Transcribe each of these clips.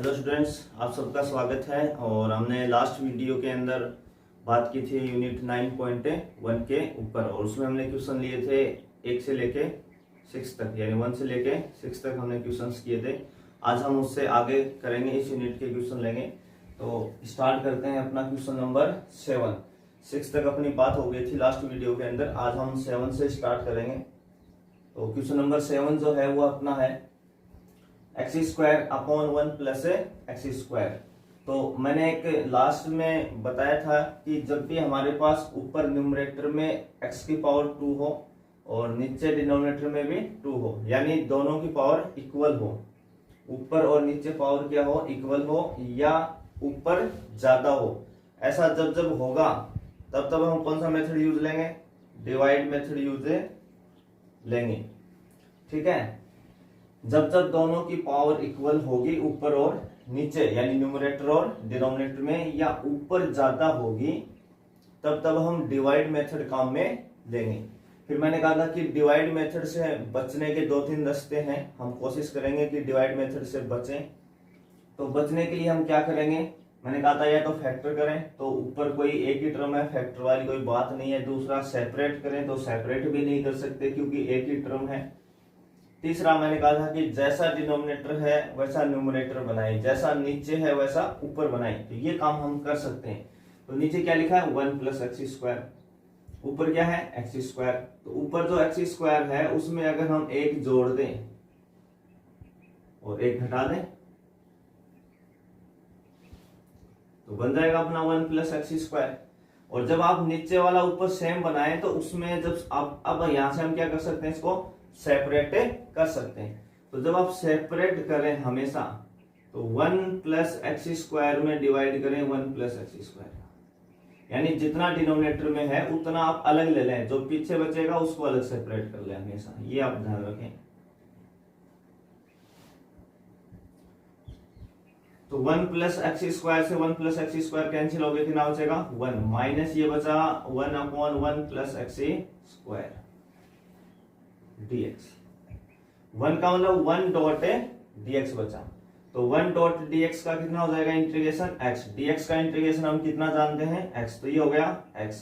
Hello students, आप सबका स्वागत है। और हमने लास्ट वीडियो के अंदर बात की थी यूनिट 9.1 के ऊपर, और उसमें हमने क्वेश्चन लिए थे 1 से लेके 6 तक, यानी 1 से लेके 6 तक हमने क्वेश्चंस किए थे। आज हम उससे आगे करेंगे, इस यूनिट के क्वेश्चन लेंगे। तो स्टार्ट करते हैं अपना क्वेश्चन नंबर 7। 6 तक अपनी बात हो गई थी लास्ट वीडियो के अंदर, आज हम 7 से स्टार्ट करेंगे। तो क्वेश्चन नंबर 7 जो है वो अपना है x² अपॉन 1 प्लस x²। तो मैंने एक लास्ट में बताया था कि जब भी हमारे पास ऊपर न्यूमरेटर में x की पावर 2 हो और नीचे डिनोमिनेटर में भी 2 हो, यानी दोनों की पावर इक्वल हो, ऊपर और नीचे पावर क्या हो, इक्वल हो या ऊपर ज्यादा हो, ऐसा जब जब होगा तब हम कौन सा मेथड यूज लेंगे, डिवाइड मेथड यूज लेंगे। ठीक है, जब जब दोनों की पावर इक्वल होगी ऊपर और नीचे, यानी न्यूमरेटर और डिनोमिनेटर में, या ऊपर ज्यादा होगी, तब हम डिवाइड मेथड काम में लेंगे। फिर मैंने कहा था कि डिवाइड मेथड से बचने के 2-3 रास्ते हैं। हम कोशिश करेंगे कि डिवाइड मेथड से बचें। तो बचने के लिए हम क्या करेंगे, मैंने कहा था या तो फैक्टर करें, तो ऊपर कोई एक ही टर्म है, फैक्टर वाली कोई बात नहीं है। दूसरा सेपरेट करें, तो सेपरेट भी नहीं कर सकते क्योंकि एक ही टर्म है। तीसरा मैंने कहा था कि जैसा डिनोमिनेटर है वैसा न्यूमरेटर बनाए, जैसा नीचे है वैसा ऊपर बनाए। तो ये काम हम कर सकते हैं। तो नीचे क्या लिखा है, 1 प्लस x², ऊपर क्या है x²। तो ऊपर जो x² है उसमें अगर हम एक जोड़ दें और एक घटा दें तो बन जाएगा अपना 1 प्लस x²। और जब आप नीचे वाला ऊपर सेम बनाए तो उसमें जब अब यहां से हम क्या कर सकते हैं, इसको सेपरेट कर सकते हैं। तो जब आप सेपरेट करें हमेशा, तो 1 प्लस x² में डिवाइड करें 1 प्लस x², यानी जितना डिनोमिनेटर में है उतना आप अलग ले लें, जो पीछे बचेगा उसको अलग सेपरेट कर लें हमेशा, ये आप ध्यान रखें। तो 1 प्लस x² से 1 प्लस x² कैंसिल हो गया, कितना बचेगा 1, माइनस ये बचा 1 अपॉन 1 प्लस x² dx। 1 का मतलब 1 डॉट dx बचा। तो 1 डॉट dx का कितना हो जाएगा इंटीग्रेशन x, dx का इंटीग्रेशन हम कितना जानते हैं x, तो ये हो गया x,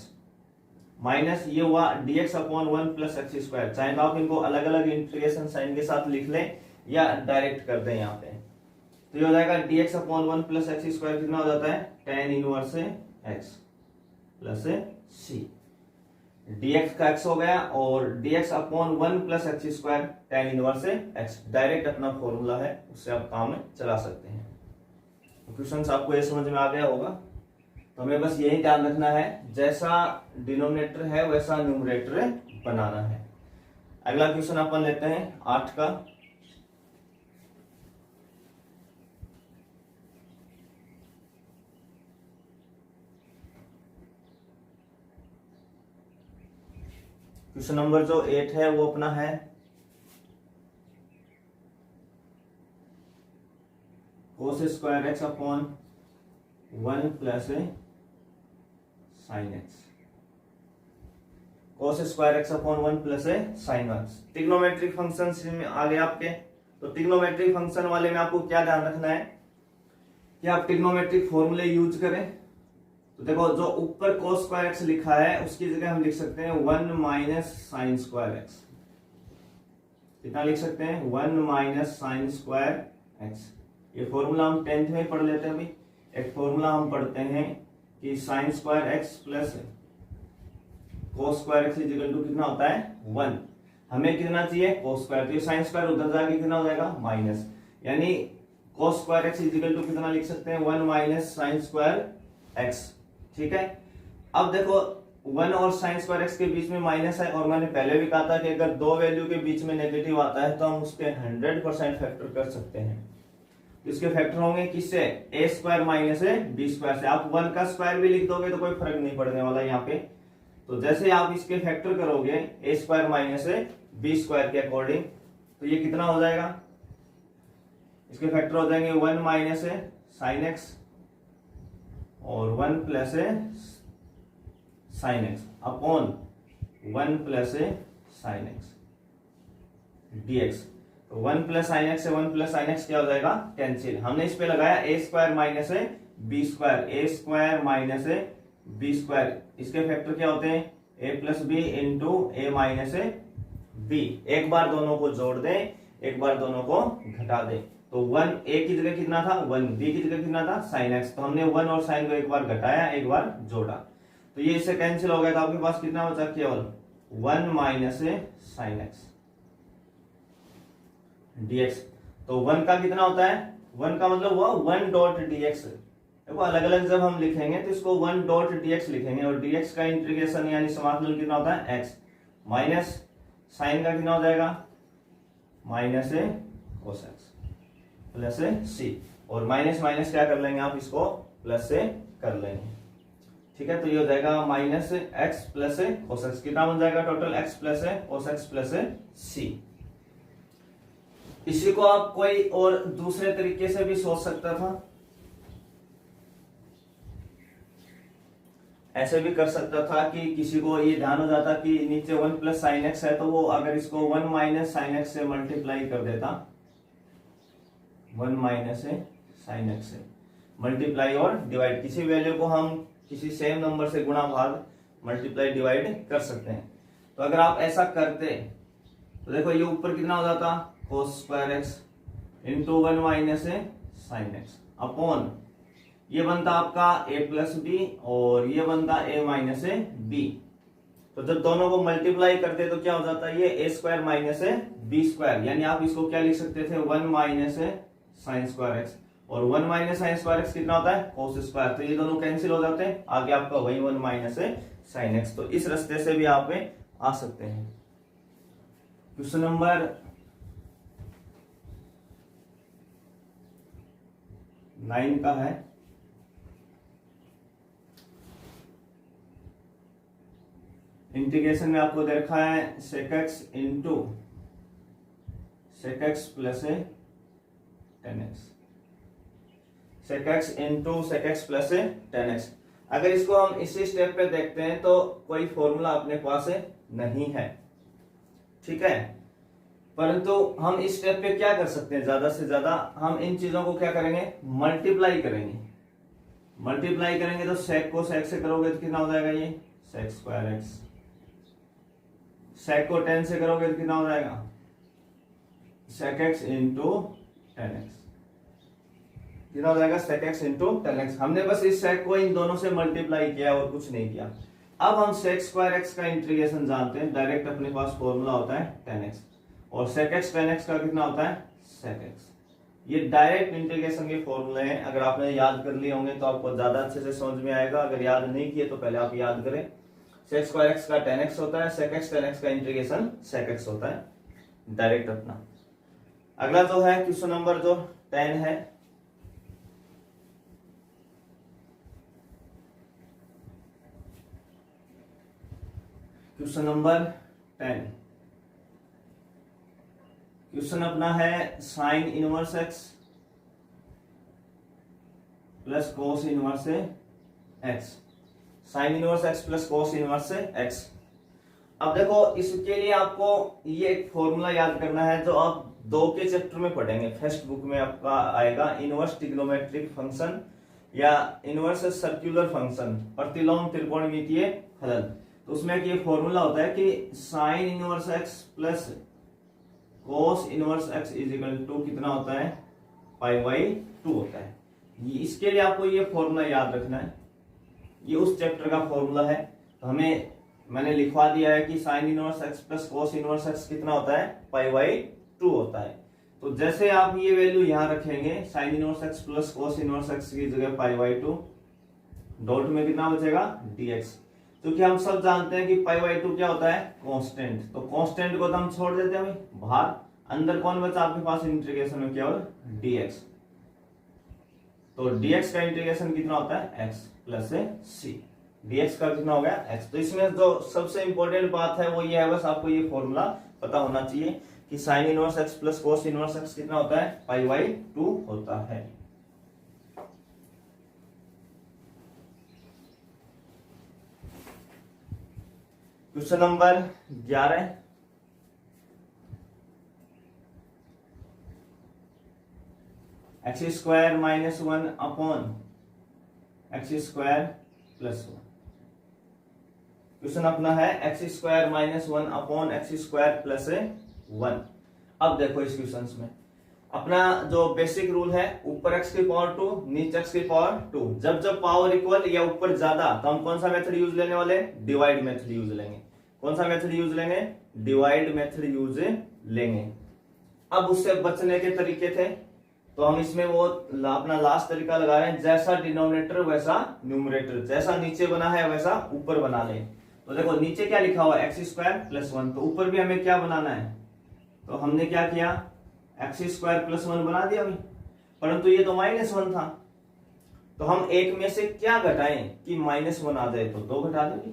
माइनस ये हुआ dx अपॉन 1 प्लस x²। चाहे तो आप इनको अलग अलग इंटीग्रेशन साइन के साथ लिख लें या डायरेक्ट कर दें यहाँ पे। तो ये हो जाएगा dx अपॉन 1 प्लस x² कितना हो जाता है tan inverse x plus c। dx का x हो गया और dx upon 1 plus x² tan inverse x, direct अपना फॉर्मूला है, उससे आप काम चला सकते हैं। तो क्वेश्चन आपको ये समझ में आ गया होगा। तो हमें बस यही ध्यान रखना है, जैसा डिनोमिनेटर है वैसा न्यूमरेटर बनाना है। अगला क्वेश्चन अपन लेते हैं 8 का। क्वेश्चन नंबर जो 8 है वो अपना है cos² x upon 1 plus sin x। cos² x upon 1 plus sin x trigonometric function में आ गए आपके। तो ट्रिग्नोमेट्रिक फंक्शन वाले में आपको क्या ध्यान रखना है कि आप ट्रिग्नोमेट्रिक फॉर्मूले यूज करें। तो देखो, जो ऊपर cos² x लिखा है उसकी जगह हम लिख सकते हैं 1 माइनस sin² x। कितना लिख सकते हैं 1 माइनस sin² x। ये फॉर्मूला हम 10th में पढ़ लेते हैं। अभी एक फॉर्मूला हम पढ़ते हैं कि sin² x plus cos² x equal to कितना होता है 1। हमें कितना चाहिए cos², तो ये sin² उधर जाके कितना हो जाएगा माइनस, यानी cos² x इक्वल टू कितना लिख सकते हैं 1 माइनस sin² x। ठीक है, अब देखो 1 और sin² x के बीच में माइनस है, और मैंने पहले भी कहा था कि अगर दो वैल्यू के बीच में नेगेटिव आता है तो हम उसके 100% फैक्टर कर सकते हैं। इसके फैक्टर होंगे किससे, a² माइनस b² से। आप 1 का स्क्वायर भी लिख दोगे तो कोई फर्क नहीं पड़ने वाला यहाँ पे। तो जैसे आप इसके फैक्टर करोगे a² माइनस b² के अकॉर्डिंग, तो ये कितना हो जाएगा, इसके फैक्टर हो जाएंगे 1 माइनस sin x और 1 plus sin x upon 1 plus sin x dx। तो 1 प्लस साइन एक्स से 1 प्लस साइन एक्स क्या हो जाएगा, कैंसिल। हमने इस पे लगाया a square minus a b square, a square minus a b square, इसके फैक्टर क्या होते हैं, a plus B into A minus a b. एक बार दोनों को जोड़ दें, एक बार दोनों को घटा दें। तो 1 ए की जगह कितना था 1, बी की जगह कितना था साइन एक्स, तो हमने 1 और साइन को एक बार घटाया, एक बार जोड़ा, तो ये इससे कैंसिल हो गया। तो आपके पास कितना बचा, केवल 1 माइनस ए साइन एक्स डीएक्स। तो 1 का कितना होता है, 1 का मतलब हुआ 1 डॉट डीएक्स। देखो अलग अलग जब हम लिखेंगे तो इसको 1 डॉट डीएक्स लिखेंगे, और डीएक्स का इंटीग्रेशन यानी समाकलन कितना होता है एक्स, माइनस साइन का कितना हो जाएगा माइनस ए कोस एक्स प्लस ए सी, और माइनस माइनस क्या कर लेंगे आप, इसको प्लस से कर लेंगे। ठीक है, तो ये हो जाएगा माइनस एक्स प्लस ए कोस एक्स, कितना बन जाएगा टोटल एक्स प्लस ए कोस एक्स प्लस ए सी। इसी को आप कोई और दूसरे तरीके से भी सोच सकता था, ऐसे भी कर सकता था कि किसी को ये ध्यान हो जाता कि नीचे 1 प्लस साइन एक्स है, तो वो अगर इसको 1 माइनस साइन एक्स से मल्टीप्लाई कर देता, 1 माइनस साइन एक्स से मल्टीप्लाई और डिवाइड, किसी वैल्यू को हम किसी सेम नंबर से गुणा भाग मल्टीप्लाई डिवाइड कर सकते हैं। तो अगर आप ऐसा करते तो देखो ये ऊपर कितना हो जाता कोस square x into 1 minus sine x upon ये बनता आपका a प्लस बी और ये बनता a माइनस बी। तो जब दोनों को मल्टीप्लाई करते तो क्या हो जाता है, ये a square minus B square, यानी आप इसको क्या लिख सकते थे 1 माइनस साइन स्क्वायर एक्स, और 1 माइनस साइन स्क्वायर एक्स कितना होता है कोस स्क्वायर, तो ये दोनों कैंसिल हो जाते हैं, आगे आपका वही 1 माइनस साइन एक्स। तो इस रास्ते से भी आप आ सकते हैं। क्वेश्चन नंबर 9 का है, इंटीग्रेशन में आपको दे रखा है sec x into sec x plus tan x, sec x into sec x plus tan x. अगर इसको हम इसी स्टेप पे देखते हैं तो कोई फॉर्मूला अपने पास नहीं है, ठीक है, परंतु हम इस स्टेप पे क्या कर सकते हैं, ज्यादा से ज्यादा हम इन चीजों को क्या करेंगे मल्टीप्लाई करेंगे। मल्टीप्लाई करेंगे तो सेक को सेक से करोगे तो कितना हो जाएगा, ये सेक स्क्वायर एक्स, सेक को 10 से करोगे तो कितना हो जाएगा सेक एक्स इंटू 10x, कितना हो जाएगा सेक एक्स इंटू 10x। हमने बस इस सेक को इन दोनों से मल्टीप्लाई किया और कुछ नहीं किया। अब हम सेक स्क्वायर एक्स का इंटीग्रेशन जानते हैं, डायरेक्ट अपने पास फॉर्मूला होता है 10x, और सेक एक्स 10x का कितना होता है सेक एक्स। ये डायरेक्ट इंटीग्रेशन के फॉर्मूले हैं, अगर आपने याद कर लिए होंगे तो आपको ज्यादा अच्छे से समझ में आएगा, अगर याद नहीं किए तो पहले आप याद करें। सेक स्क्वायर एक्स का 10x होता है, सेक एक्स 10x का इंटीग्रेशन सेक एक्स होता है डायरेक्ट अपना। अगला जो है क्वेश्चन नंबर जो 10 है, क्वेश्चन नंबर 10, क्वेश्चन अपना है sign inverse x plus cos inverse x, sign inverse x plus cos inverse x. अब देखो इसके लिए आपको ये एक फॉर्मूला याद करना है जो आप 2 के चैप्टर में पढ़ेंगे, फर्स्ट बुक में आपका आएगा इनवर्स ट्रिग्नोमेट्रिक फंक्शन या इनवर्स सर्कुलर फंक्शन, प्रतिलोम त्रिकोणमितीय फलन। तो उसमें एक ये फॉर्मूला होता है कि sine inverse x plus cos inverse x is equal to कितना होता है पाई बाई 2 होता है। इसके लिए आपको ये फॉर्मूला याद रखना है, ये उस चैप्टर का फॉर्मूला है। तो हमें मैंने लिखवा दिया है कि sine inverse x plus cos inverse x कितना होता है पाई बाई 2 होता है। तो जैसे आप ये वैल्यू यहां रखेंगे sign inverse x plus cos inverse x की जगह पाई बाई 2, डॉट में कितना बचेगा dx, क्योंकि हम सब जानते हैं कि पाई बाई 2 क्या होता है कांस्टेंट, तो कांस्टेंट को तो हम छोड़ देते हैं बाहर, अंदर कौन बचा आपके पास इंटीग्रेशन में केवल dx। तो dx का इंटीग्रेशन कितना होता है x प्लस c, dx का कितना हो गया x। तो इसमें जो सबसे इंपॉर्टेंट बात है वो ये है, बस आपको ये फॉर्मूला पता होना चाहिए कि sine inverse x plus cos inverse x कितना होता है पाई बाई 2 होता है। Question number 11, x square minus 1 upon x square plus 1। Question अपना है x square minus 1 upon x square plus 1। अब देखो इस क्वेश्चन में अपना जो बेसिक रूल है, ऊपर एक्स की पावर 2 नीचे एक्स की पावर 2, जब जब पावर इक्वल या ऊपर ज्यादा तो हम कौन सा मेथड यूज लेने वाले, डिवाइड मेथड यूज लेंगे। कौन सा मेथड यूज लेंगे, डिवाइड मेथड यूज लेंगे। अब उससे बचने के तरीके थे तो हम इसमें वो अपना लास्ट तरीका लगा रहे हैं, जैसा डिनोमिनेटर वैसा न्यूमरेटर, जैसा नीचे बना है वैसा ऊपर बना ले। तो देखो नीचे क्या लिखा हुआ है, एक्स स्क्वायर प्लस 1, तो ऊपर भी हमें क्या बनाना है, तो हमने क्या किया, एक्स स्क्वायर प्लस 1 बना दिया अभी, परंतु ये तो माइनस 1 था, तो हम एक में से क्या घटाएं कि माइनस 1 आ जाए, तो 2 घटा देंगे।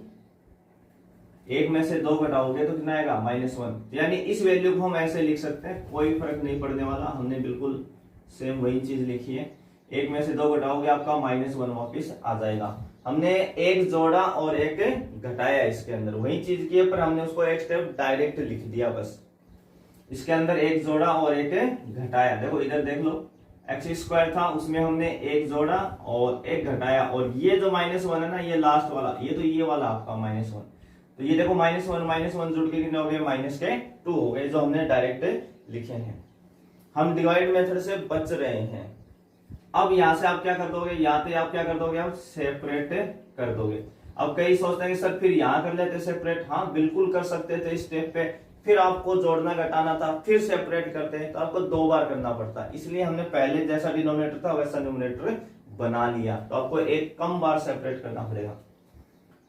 एक में से 2 घटाओगे तो कितना आएगा, -1। यानी इस वैल्यू को हम ऐसे लिख सकते हैं, कोई फर्क नहीं पड़ने वाला, हमने बिल्कुल सेम वही चीज लिखी है। एक में से 2 घटाओगे आपका -1 वापिस आ जाएगा। हमने एक जोड़ा और एक घटाया इसके अंदर, वही चीज की है पर हमने उसको एक स्टेप डायरेक्ट लिख दिया बस। इसके अंदर एक जोड़ा और एक घटाया, देखो इधर देख लो, एक्स स्क्वायर था उसमें हमने एक जोड़ा और एक घटाया, और ये जो -1 है ना, ये लास्ट वाला, ये तो ये वाला आपका -1, तो ये देखो -1 जुड़ के कितने हो गए, -2 हो गए, जो हमने डायरेक्ट लिखे हैं। हम डिवाइड मेथड से बच रहे हैं। अब यहां से आप क्या कर दोगे, यहाँ पे आप क्या कर दोगे, आप सेपरेट कर दोगे। अब कई सोचते हैं कि सर फिर यहां कर लेते सेपरेट, हाँ बिल्कुल कर सकते थे इस स्टेप पे, फिर आपको जोड़ना घटाना था, फिर सेपरेट करते हैं तो आपको 2 बार करना पड़ता, इसलिए हमने पहले जैसा डिनोमिनेटर था वैसा न्यूमरेटर बना लिया, तो आपको एक कम बार सेपरेट करना पड़ेगा।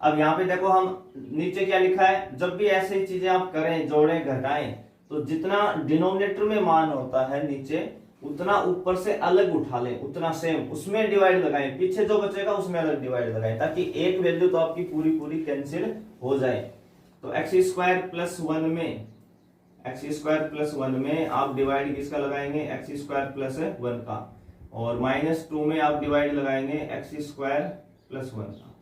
अब यहाँ पे देखो हम नीचे क्या लिखा है, जब भी ऐसी चीजें आप करें, जोड़ें घटाएं, तो जितना डिनोमिनेटर में मान होता है नीचे, उतना ऊपर से अलग उठा लें, उतना सेम उसमें डिवाइड लगाएं, पीछे जो बचेगा उसमें अलग डिवाइड लगाएं, ताकि एक वैल्यू तो आपकी पूरी पूरी कैंसिल हो जाए। तो एक्स स्क्वायर प्लस 1 में आप डिवाइड किसका लगाएंगे, एक्स स्क्वायर प्लस 1 का, और -2 में आप डिवाइड लगाएंगे एक्स स्क्वायर प्लस 1 का।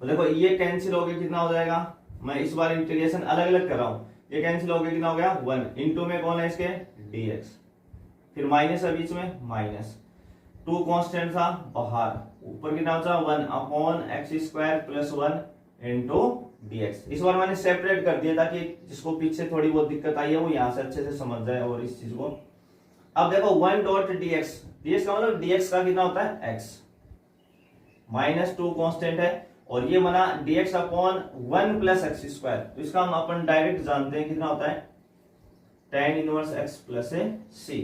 तो देखो ये कैंसिल हो गया, कितना हो जाएगा, मैं इस बार इंटीग्रेशन अलग अलग कर रहा हूं, ये कैंसिल हो गया, कितना हो गया 1, इंटू में कौन है इसके dx, फिर माइनस है बीच में, -2 कांस्टेंट था बाहर, ऊपर कितना होता है 1 upon x square plus 1 into dx। इस बार मैंने सेपरेट कर दिया ताकि जिसको पीछे थोड़ी बहुत दिक्कत आई है वो यहां से अच्छे से समझ जाए और इस चीज को। अब देखो 1 डॉट dx, dx का मतलब dx का कितना होता है x, -2 कांस्टेंट है, और ये बना dx upon 1 plus x square, तो इसका हम अपन डायरेक्ट जानते हैं कितना होता है, tan inverse x plus c,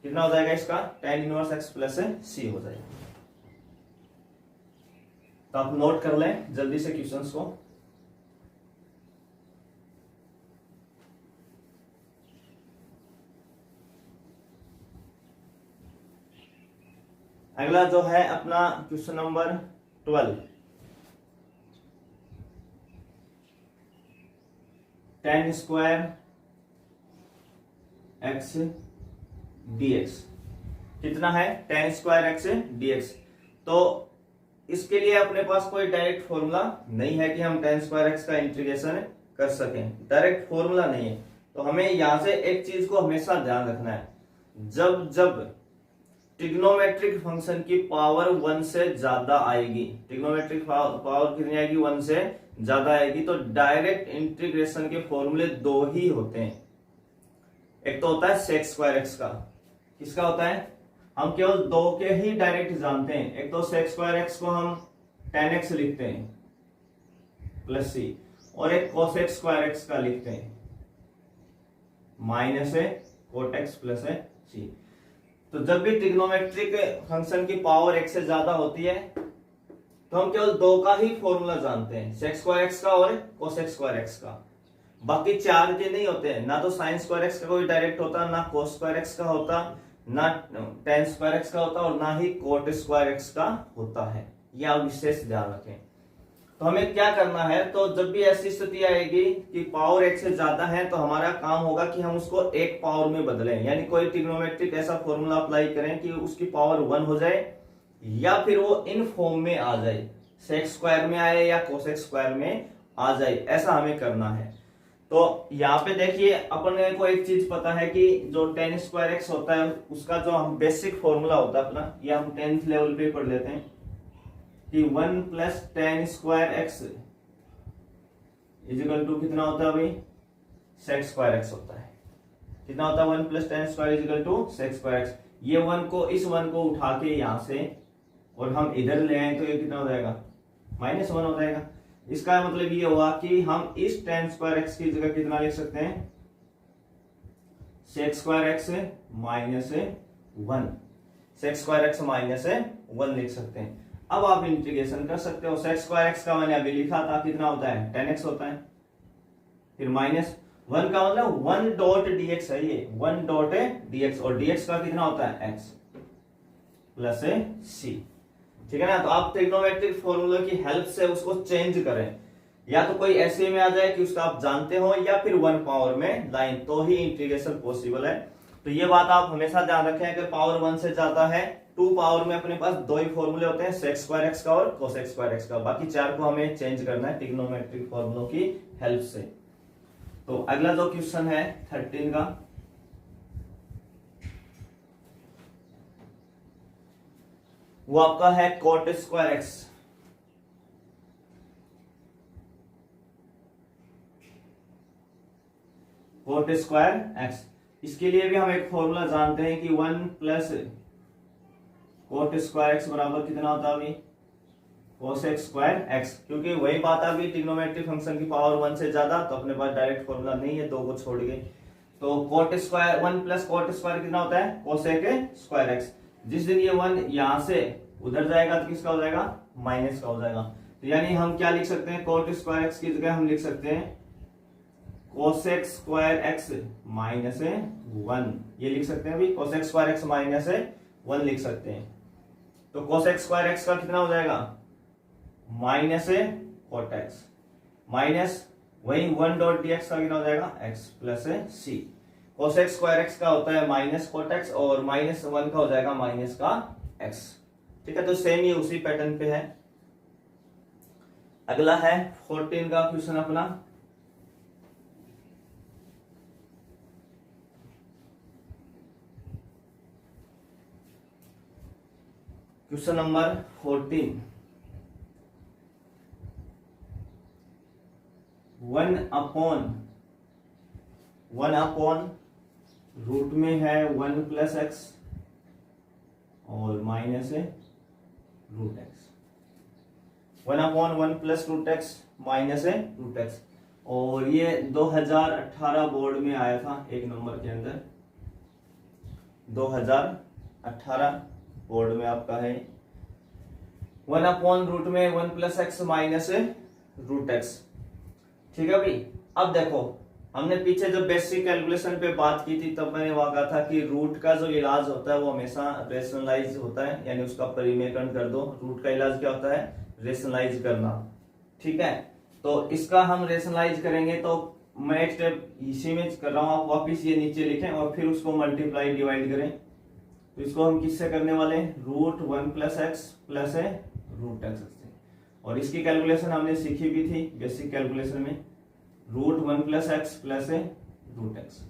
कितना हो जाएगा इसका, tan inverse x plus c हो जाएगा। तो आप नोट कर लें जल्दी से क्वेश्चंस को। अगला जो है अपना question number 12, tan square x dx कितना है, tan स्क्वायर x dx। तो इसके लिए अपने पास कोई डायरेक्ट फॉर्मूला नहीं है कि हम tan स्क्वायर x का इंटीग्रेशन कर सकें, डायरेक्ट फॉर्मूला नहीं है। तो हमें यहां से एक चीज को हमेशा ध्यान रखना है, जब जब ट्रिग्नोमेट्रिक फंक्शन की पावर 1 से ज्यादा आएगी, ट्रिग्नोमेट्रिक पावर कितनी आएगी, 1 से ज्यादा आएगी, तो डायरेक्ट इंटीग्रेशन के फॉर्मूले 2 ही होते हैं। एक तो होता है sec स्क्वायर x का, किसका होता है, हम केवल 2 के ही डायरेक्ट जानते हैं। एक तो sec स्क्वायर x को हम tan x लिखते हैं प्लस c, और एक cos स्क्वायर x का लिखते हैं minus cot x plus c। तो जब भी ट्रिग्नोमेट्रिक फंक्शन की पावर 1 से ज्यादा होती है तो हम केवल 2 का ही फॉर्मूला जानते हैं, sec स्क्वायर x का और cos स्क्वायर x का, बाकी 4 के नहीं होते हैं। ना तो sin स्क्वायर x का कोई डायरेक्ट होता, ना cos स्क्वायर x का होता, ना tan स्क्वायर x का होता, और ना ही cot स्क्वायर x का होता है। यह आप विशेष ध्यान रखें। तो हमें क्या करना है, तो जब भी ऐसी स्थिति आएगी कि पावर 1 से ज्यादा है तो हमारा काम होगा कि हम उसको 1 पावर में बदलें, यानी कोई ट्रिग्नोमेट्रिक ऐसा फॉर्मूला अप्लाई करें कि उसकी पावर 1 हो जाए, या फिर वो इन फॉर्म में आ जाए, sec स्क्वायर में आए या cos स्क्वायर में आ जाए, ऐसा हमें करना है। तो यहाँ पे देखिए अपने को एक चीज पता है कि जो tan स्क्वायर एक्स होता है उसका जो हम बेसिक फॉर्मूला होता है अपना, ये हम 10th लेवल पे पढ़ लेते हैं कि 1 plus tan square x equal to कितना होता है भाई, सेक स्क्वायर एक्स होता है। कितना होता है 1 plus tan square equal to sec square x. ये 1 को, इस 1 को उठा के यहां से और हम इधर ले आए तो ये कितना हो जाएगा, -1 हो जाएगा। इसका मतलब ये हुआ कि हम इस tan स्क्वायर एक्स की जगह कितना लिख सकते हैं, sec square x minus 1, sec square x minus 1 लिख सकते हैं। अब आप इंटीग्रेशन कर सकते हो। सेक स्क्वायर एक्स का मैंने अभी लिखा था कितना होता है, tan x होता है, फिर -1 का मतलब 1 डॉट dx है, ये 1 डॉट dx और dx का कितना होता है x प्लस c, ठीक है ना। तो आप ट्रिग्नोमेट्रिक फॉर्मूला की हेल्प से उसको चेंज करें, या तो कोई ऐसे में आ जाए कि उसका आप जानते हो, या फिर 1 पावर में लाइन, तो ही इंटीग्रेशन पॉसिबल है। तो ये बात आप हमेशा ध्यान रखें, अगर पावर 1 से ज्यादा है, 2 पावर में अपने पास 2 ही फॉर्मूले होते हैं, सेक स्क्वायर एक्स का और कोसेक स्क्वायर एक्स का, बाकी 4 को हमें चेंज करना है ट्रिग्नोमेट्रिक फॉर्मूलों की हेल्प से। तो अगला जो क्वेश्चन है 13 का, वो आपका है coat square x. Coat square x, इसके लिए भी हम एक फॉर्मूला जानते हैं कि 1 प्लस कोट स्क्वायर एक्स बराबर कितना होता है अभी, कोसेक स्क्वायर एक्स, क्योंकि वही बात आ गई ट्रिग्नोमेट्रिक फंक्शन की पावर 1 से ज्यादा, तो अपने पास डायरेक्ट फॉर्मूला नहीं है, 2 को छोड़ गए। तो coat square 1 plus coat square कितना होता है, कोसेक स्क्वायर एक्स। जिस दिन ये 1 यहां से उधर जाएगा तो किसका हो जाएगा, माइनस का हो जाएगा। तो यानी हम क्या लिख सकते हैं, कोट स्क्वायर एक्स की जगह हम लिख सकते हैं कोसेक स्क्वायर एक्स माइनस 1, ये लिख सकते हैं अभी, कोसेक स्क्वायर एक्स माइनस 1 लिख सकते हैं। तो कोसेक स्क्वायर एक्स का कितना हो जाएगा, माइनस कोट एक्स माइनस वही 1 डॉट dx का कितना हो जाएगा, x plus c। Cosec square x का होता है माइनस कोट एक्स और -1 का हो जाएगा माइनस का x, ठीक है। तो सेम ही उसी पैटर्न पे है। अगला है 14 का क्वेश्चन अपना, क्वेश्चन नंबर 14, 1 अपॉन रूट में है 1 प्लस एक्स और माइनस है root x, 1 upon 1 plus root x minus है रूट एक्स। और ये 2018 बोर्ड में आया था, एक नंबर के अंदर 2018 बोर्ड में आपका है 1 अपॉन रूट में 1 plus x minus root x, ठीक है भाई। अब देखो हमने पीछे जब बेसिक कैलकुलेशन पे बात की थी तब मैंने वहां कहा था कि रूट का जो इलाज होता है वो हमेशा रेशनलाइज होता है, यानी उसका परिमेयकरण कर दो। रूट का इलाज क्या होता है, रेशनलाइज करना, ठीक है। तो इसका हम रेशनलाइज करेंगे, तो मैं एक स्टेप इसी में कर रहा हूं, आप वापिस ये नीचे लिखें और फिर उसको मल्टीप्लाई डिवाइड करें। तो इसको हम किससे करने वाले हैं, रूट 1 प्लस एक्स प्लस है रूट एक्स से। और इसकी कैलकुलेशन हमने सीखी भी थी बेसिक कैलकुलेशन में, रूट 1 प्लस एक्स प्लस है रूट एक्स।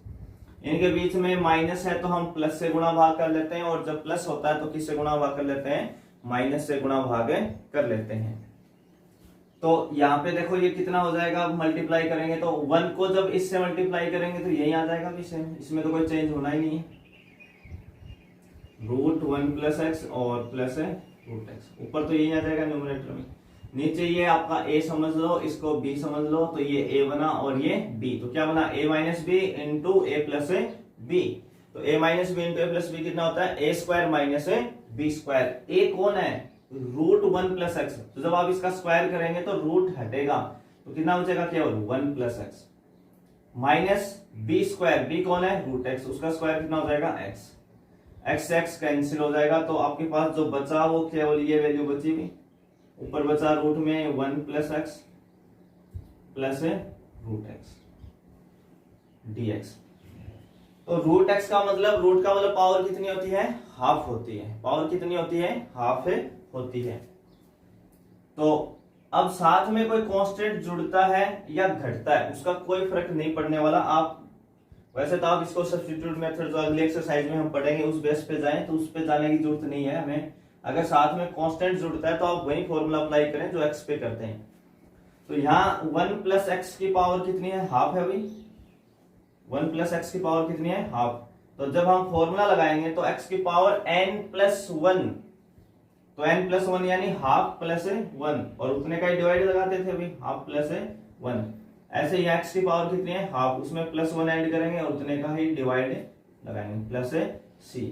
इनके बीच में माइनस है तो हम प्लस से गुणा भाग कर लेते हैं, और जब प्लस होता है तो किससे गुणा भाग कर लेते हैं, माइनस से गुणा भाग कर लेते हैं। तो यहाँ पे देखो ये कितना हो जाएगा, मल्टीप्लाई करेंगे तो 1 को जब इससे मल्टीप्लाई करेंगे तो यही आ जाएगा, इसमें तो कोई चेंज होना ही नहीं है। रूट 1 प्लस एक्स और प्लस है रूट एक्स, ऊपर तो यही आ जाएगा न्यूमरेटर में। नीचे ये आपका a समझ लो, इसको b समझ लो, तो ये a बना और ये b, तो क्या बना a minus B into a plus b। तो a minus B into a plus b कितना होता है, a square minus b square. a कौन है, रूट 1 प्लस एक्स, तो जब आप इसका स्क्वायर करेंगे तो रूट हटेगा, तो कितना बचेगा केवल 1 plus x minus b square, b कौन है रूट एक्स, उसका स्क्वायर कितना हो जाएगा x, एक्स एक्स कैंसिल हो जाएगा। तो आपके पास जो बचा वो केवल ये वैल्यू बची हुई, ऊपर बचा रूट में 1 plus x plus root x dx। तो रूट एक्स का मतलब, रूट का मतलब पावर कितनी होती है, हाफ होती है। पावर कितनी होती है, हाफ होती है। तो अब साथ में कोई कांस्टेंट जुड़ता है या घटता है उसका कोई फर्क नहीं पड़ने वाला। आप वैसे तो आप इसको सब्स्टिट्यूट मेथड जो अगली एक्सरसाइज में हम पढ़ेंगे उस बेस पे जाएं, तो उस पे जाने की जरूरत नहीं है हमें। अगर साथ में कांस्टेंट जुड़ता है तो आप वही फॉर्मूला अप्लाई करें जो एक्स पे करते हैं। तो यहाँ 1 प्लस एक्स की पावर कितनी है, हाफ है भाई। 1 प्लस एक्स की पावर कितनी है, हाफ। तो जब हम फॉर्मूला लगाएंगे तो x की पावर n प्लस 1, तो n प्लस 1 यानी हाफ प्लस 1, और उतने का ही डिवाइड लगाते थे अभी, हाफ प्लस 1। ऐसे ही x की पावर कितनी है, हाफ, उसमें प्लस 1 ऐड करेंगे और उतने का ही डिवाइड लगाएंगे, प्लस c।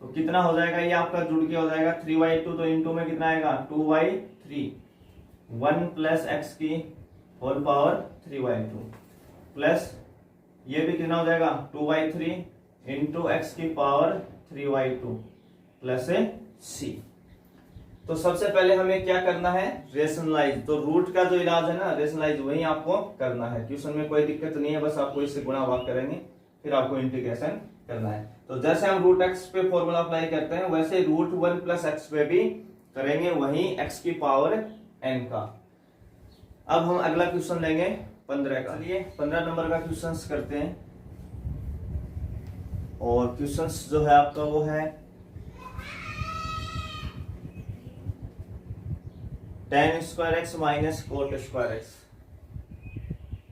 तो कितना हो जाएगा, ये आपका जुड़ के हो जाएगा 3y2, तो इनटू में कितना आएगा 2y3। 1 प्लस एक्स की होल पावर 3y2 प्लस ये भी कितना हो जाएगा 2y3 इंटू एक्स की पावर 3y2 प्लस c। तो सबसे पहले हमें क्या करना है, रेशनलाइज। तो रूट का जो इलाज है ना, रेशनलाइज, वही आपको करना है। क्वेश्चन में कोई दिक्कत नहीं है, बस आपको इससे गुणा भाग करेंगे, फिर आपको इंटीग्रेशन करना है। तो जैसे हम रूट एक्स पे फॉर्मूला अप्लाई करते हैं वैसे रूट 1 प्लस एक्स पे भी करेंगे, वही एक्स की पावर n का। अब हम अगला क्वेश्चन लेंगे 15 का। चलिए 15 नंबर का क्वेश्चन करते हैं। और क्वेश्चन जो है आपका वो है tan square x minus coat square x.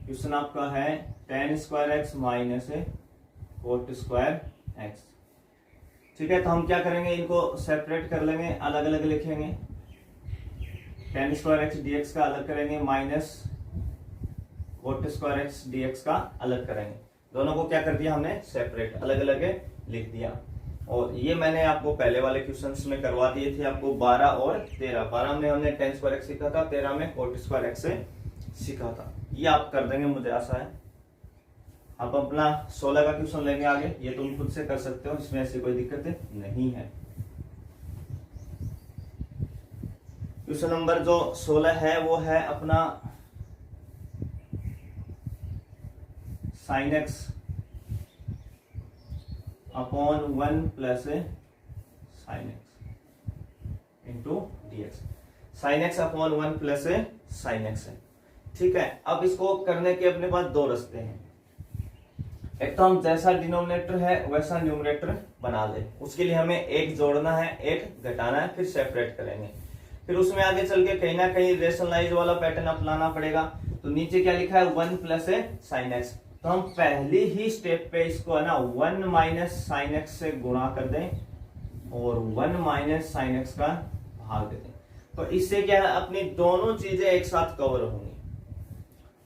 Question आपका है tan square x minus coat square x. ठीक है, तो हम क्या करेंगे, इनको सेपरेट कर लेंगे, अलग अलग लिखेंगे। tan square x D x का अलग करेंगे, minus cot square x D x का अलग करेंगे। दोनों को क्या कर दिया हमने, सेपरेट, अलग अलग लिख दिया। और ये मैंने आपको पहले वाले क्वेश्चंस में करवा दिए थे, आपको 12 और 13। 12 में हमने tan स्क्वायर एक्स सीखा था, 13 में कोट स्क्वायर एक्स सीखा था। ये आप कर देंगे, मुझे आशा है। आप अपना 16 का क्वेश्चन लेंगे आगे, ये तुम खुद से कर सकते हो, इसमें ऐसी कोई दिक्कत नहीं है। क्वेश्चन नंबर जो 16 है वो है अपना sine x upon 1 plus sine x into D x. Sine x upon 1 plus sine x है। ठीक है, अब इसको करने के अपने पास दो रास्ते हैं। एक तो हम जैसा डिनोमिनेटर है वैसा न्यूमरेटर बना ले, उसके लिए हमें एक जोड़ना है, एक घटाना है, फिर सेपरेट करेंगे। फिर उसमें आगे चल के कहीं ना कहीं रेशनलाइज वाला पैटर्न अपनाना पड़ेगा। तो नीचे क्या लिखा है, 1 प्लस साइन एक्स। तो हम पहली ही स्टेप पे इसको है ना 1 माइनस साइन एक्स से गुणा कर दें और 1 माइनस साइन एक्स का भाग दे दें। तो इससे क्या है, अपनी दोनों चीजें एक साथ कवर होंगी।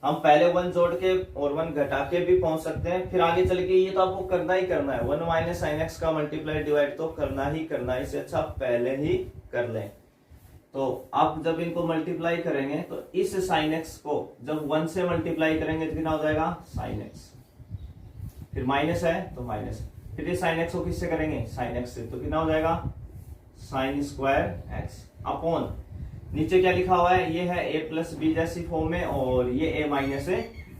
हम पहले 1 जोड़ के और 1 घटा के भी पहुंच सकते हैं, फिर आगे चल के ये तो आपको करना ही करना है। 1 माइनस साइन एक्स का मल्टीप्लाई डिवाइड तो करना ही करना है, इससे अच्छा पहले ही कर लें। तो आप जब इनको मल्टीप्लाई करेंगे तो इस साइन एक्स को जब 1 से मल्टीप्लाई करेंगे तो कितना हो जाएगा, साइन एक्स, फिर माइनस है तो माइनस, फिर इस साइन एक्स को किससे करेंगे, साइन एक्स से, तो कितना हो जाएगा साइन स्क्वायर एक्स अपॉन नीचे क्या लिखा हुआ है, ये है a प्लस बी जैसी फॉर्म में और ये a माइनस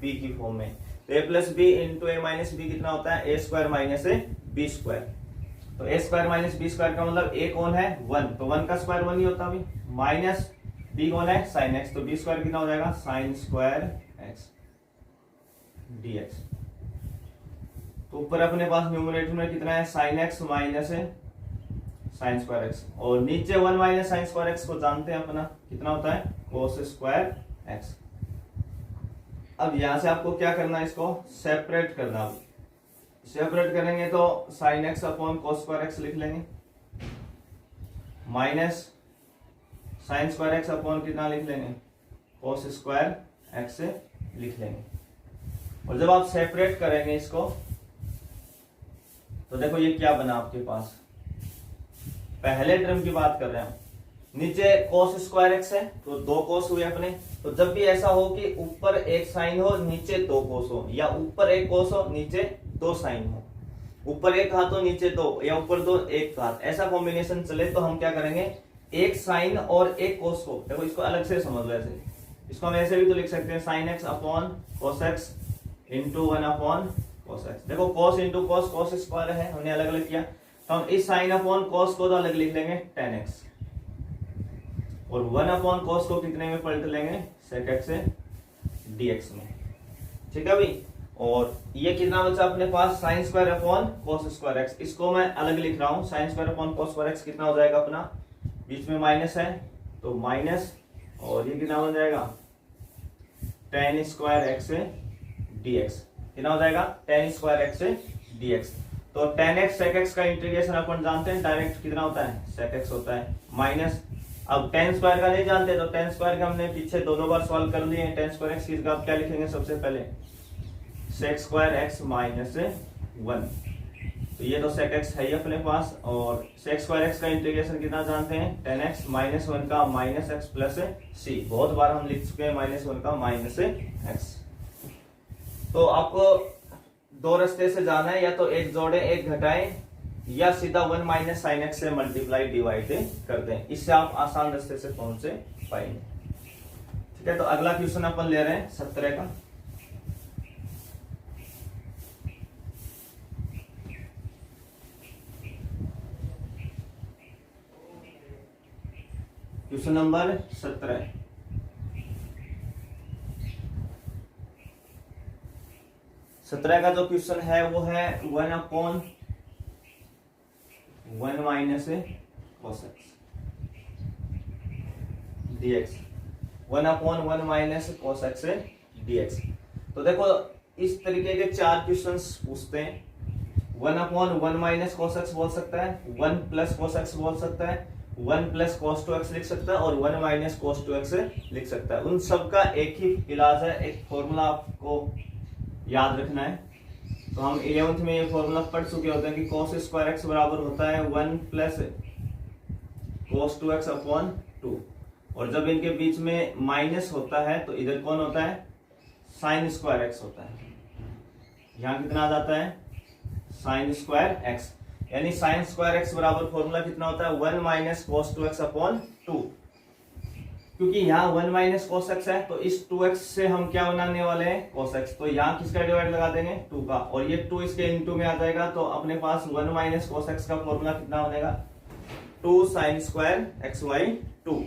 बी की फॉर्म में। तो a plus B into A minus B कितना होता है, a square minus B square. तो a square minus B square का मतलब a कौन है, 1, तो 1 का स्क्वायर 1 ही होता है, माइनस b कौन है, साइन एक्स, तो b स्क्वायर कितना हो जाएगा, साइन स्क्वायर एक्स dx। तो ऊपर अपने पास न्यूमरेटर में कितना है, sine x minus sign square x, और नीचे 1 माइनस साइन स्क्वायर एक्स को जानते हैं अपना कितना होता है, कोस स्क्वायर एक्स। अब यहां से आपको क्या करना है, इसको सेपरेट करना। अब सेपरेट करेंगे तो साइन एक्स अपॉन कोस स्क्वायर एक्स लिख लेंगे, minus sign square x upon कितना लिख लेंगे, कोस स्क्वायर एक्स लिख लेंगे। और जब आप सेपरेट करेंगे इसको तो देखो ये क्या बना आपके पास, पहले टर्म की बात कर रहे हैं, नीचे कोस स्क्वायर एक्स है तो 2 कोस हुए अपने। तो जब भी ऐसा हो कि ऊपर एक साइन हो नीचे 2 कोस हो, या ऊपर एक कोस हो नीचे 2 साइन हो, ऊपर एक हाथ हो नीचे 2, या ऊपर 2 एक हाथ, ऐसा कॉम्बिनेशन चले तो हम क्या करेंगे, एक साइन और एक कोस को, देखो इसको अलग से समझ लो, ऐसे इसको हम ऐसे भी तो लिख सकते हैं, sine x upon cos x into 1 upon cos x. देखो कोस इंटू कोस, कोस स्क्वायर है, हमने अलग अलग किया, तो हम इस साइन अपॉन कोस को तो अलग लिख लेंगे tan x, और 1 अपॉन कॉस को कितने में पलट लेंगे, सेक एक्स से dx में। ठीक है भाई। और ये कितना बचा अपने पास, sine square upon cos square x. इसको मैं अलग लिख रहा हूं, sine square upon cos square x कितना हो जाएगा अपना, बीच में माइनस है तो माइनस, और ये कितना बन जाएगा टेन स्क्वायर एक्स dx। कितना हो जाएगा, टेन स्क्वायर एक्स dx। तो टेन एक्स सेक एक्स का इंटीग्रेशन अपन जानते हैं डायरेक्ट कितना होता है, सेक एक्स होता है, माइनस, अब टेन स्क्वायर का नहीं जानते तो टेन स्क्वायर का हमने पीछे दो बार सॉल्व कर लिए। टेन स्क्वायर एक्स की आप क्या लिखेंगे, सबसे पहले सेक स्क्वायर एक्स माइनस 1। तो ये तो सेक एक्स है ही अपने पास, और सेक स्क्वायर एक्स का इंटीग्रेशन कितना जानते हैं, टेन एक्स माइनस 1 का माइनस एक्स प्लस सी। बहुत बार हम लिख चुके हैं माइनस 1 का माइनस एक्स। तो आपको दो रास्ते से जाना है, या तो एक जोड़े एक घटाएं, या सीधा 1 माइनस साइन एक्स से मल्टीप्लाई डिवाइड कर दें। इससे आप आसान रास्ते से पहुंच से पाएंगे। ठीक है, तो अगला क्वेश्चन अपन ले रहे हैं 17 का। Question number 17। सत्रह का जो क्वेश्चन है वो है 1 upon 1 minus cos x dx। 1 upon 1 minus cos x dx। तो देखो इस तरीके के चार क्वेश्चंस पूछते हैं। 1 अपॉन 1 माइनस कॉस एक्स बोल सकता है, 1 प्लस कॉस एक्स बोल सकता है, 1 प्लस कॉस 2x लिख सकता है, और 1 माइनस कॉस 2x लिख सकता है। उन सब का एक ही इलाज है, एक फॉर्मूला आपको याद रखना है। तो हम 11th में ये फॉर्मूला पढ़ चुके होते हैं कि cos स्क्वायर एक्स बराबर होता है 1 प्लस cos 2x अपॉन 2, और जब इनके बीच में माइनस होता है तो इधर कौन होता है, साइन स्क्वायर एक्स होता है। यहां कितना आ जाता है, साइन स्क्वायर एक्स। यानी साइन स्क्वायर एक्स बराबर फॉर्मूला कितना होता है, 1 माइनस cos 2x अपॉन 2। क्योंकि यहाँ 1 माइनस cos x है, तो इस 2x से हम क्या बनाने वाले हैं, cos x। तो यहाँ किसका डिवाइड लगा देंगे, 2 का, और ये 2 इसके इनटू में आ जाएगा। तो अपने पास 1 माइनस cos x का फॉर्मूला कितना बनेगा, 2 साइन स्क्वायर एक्स बाई 2।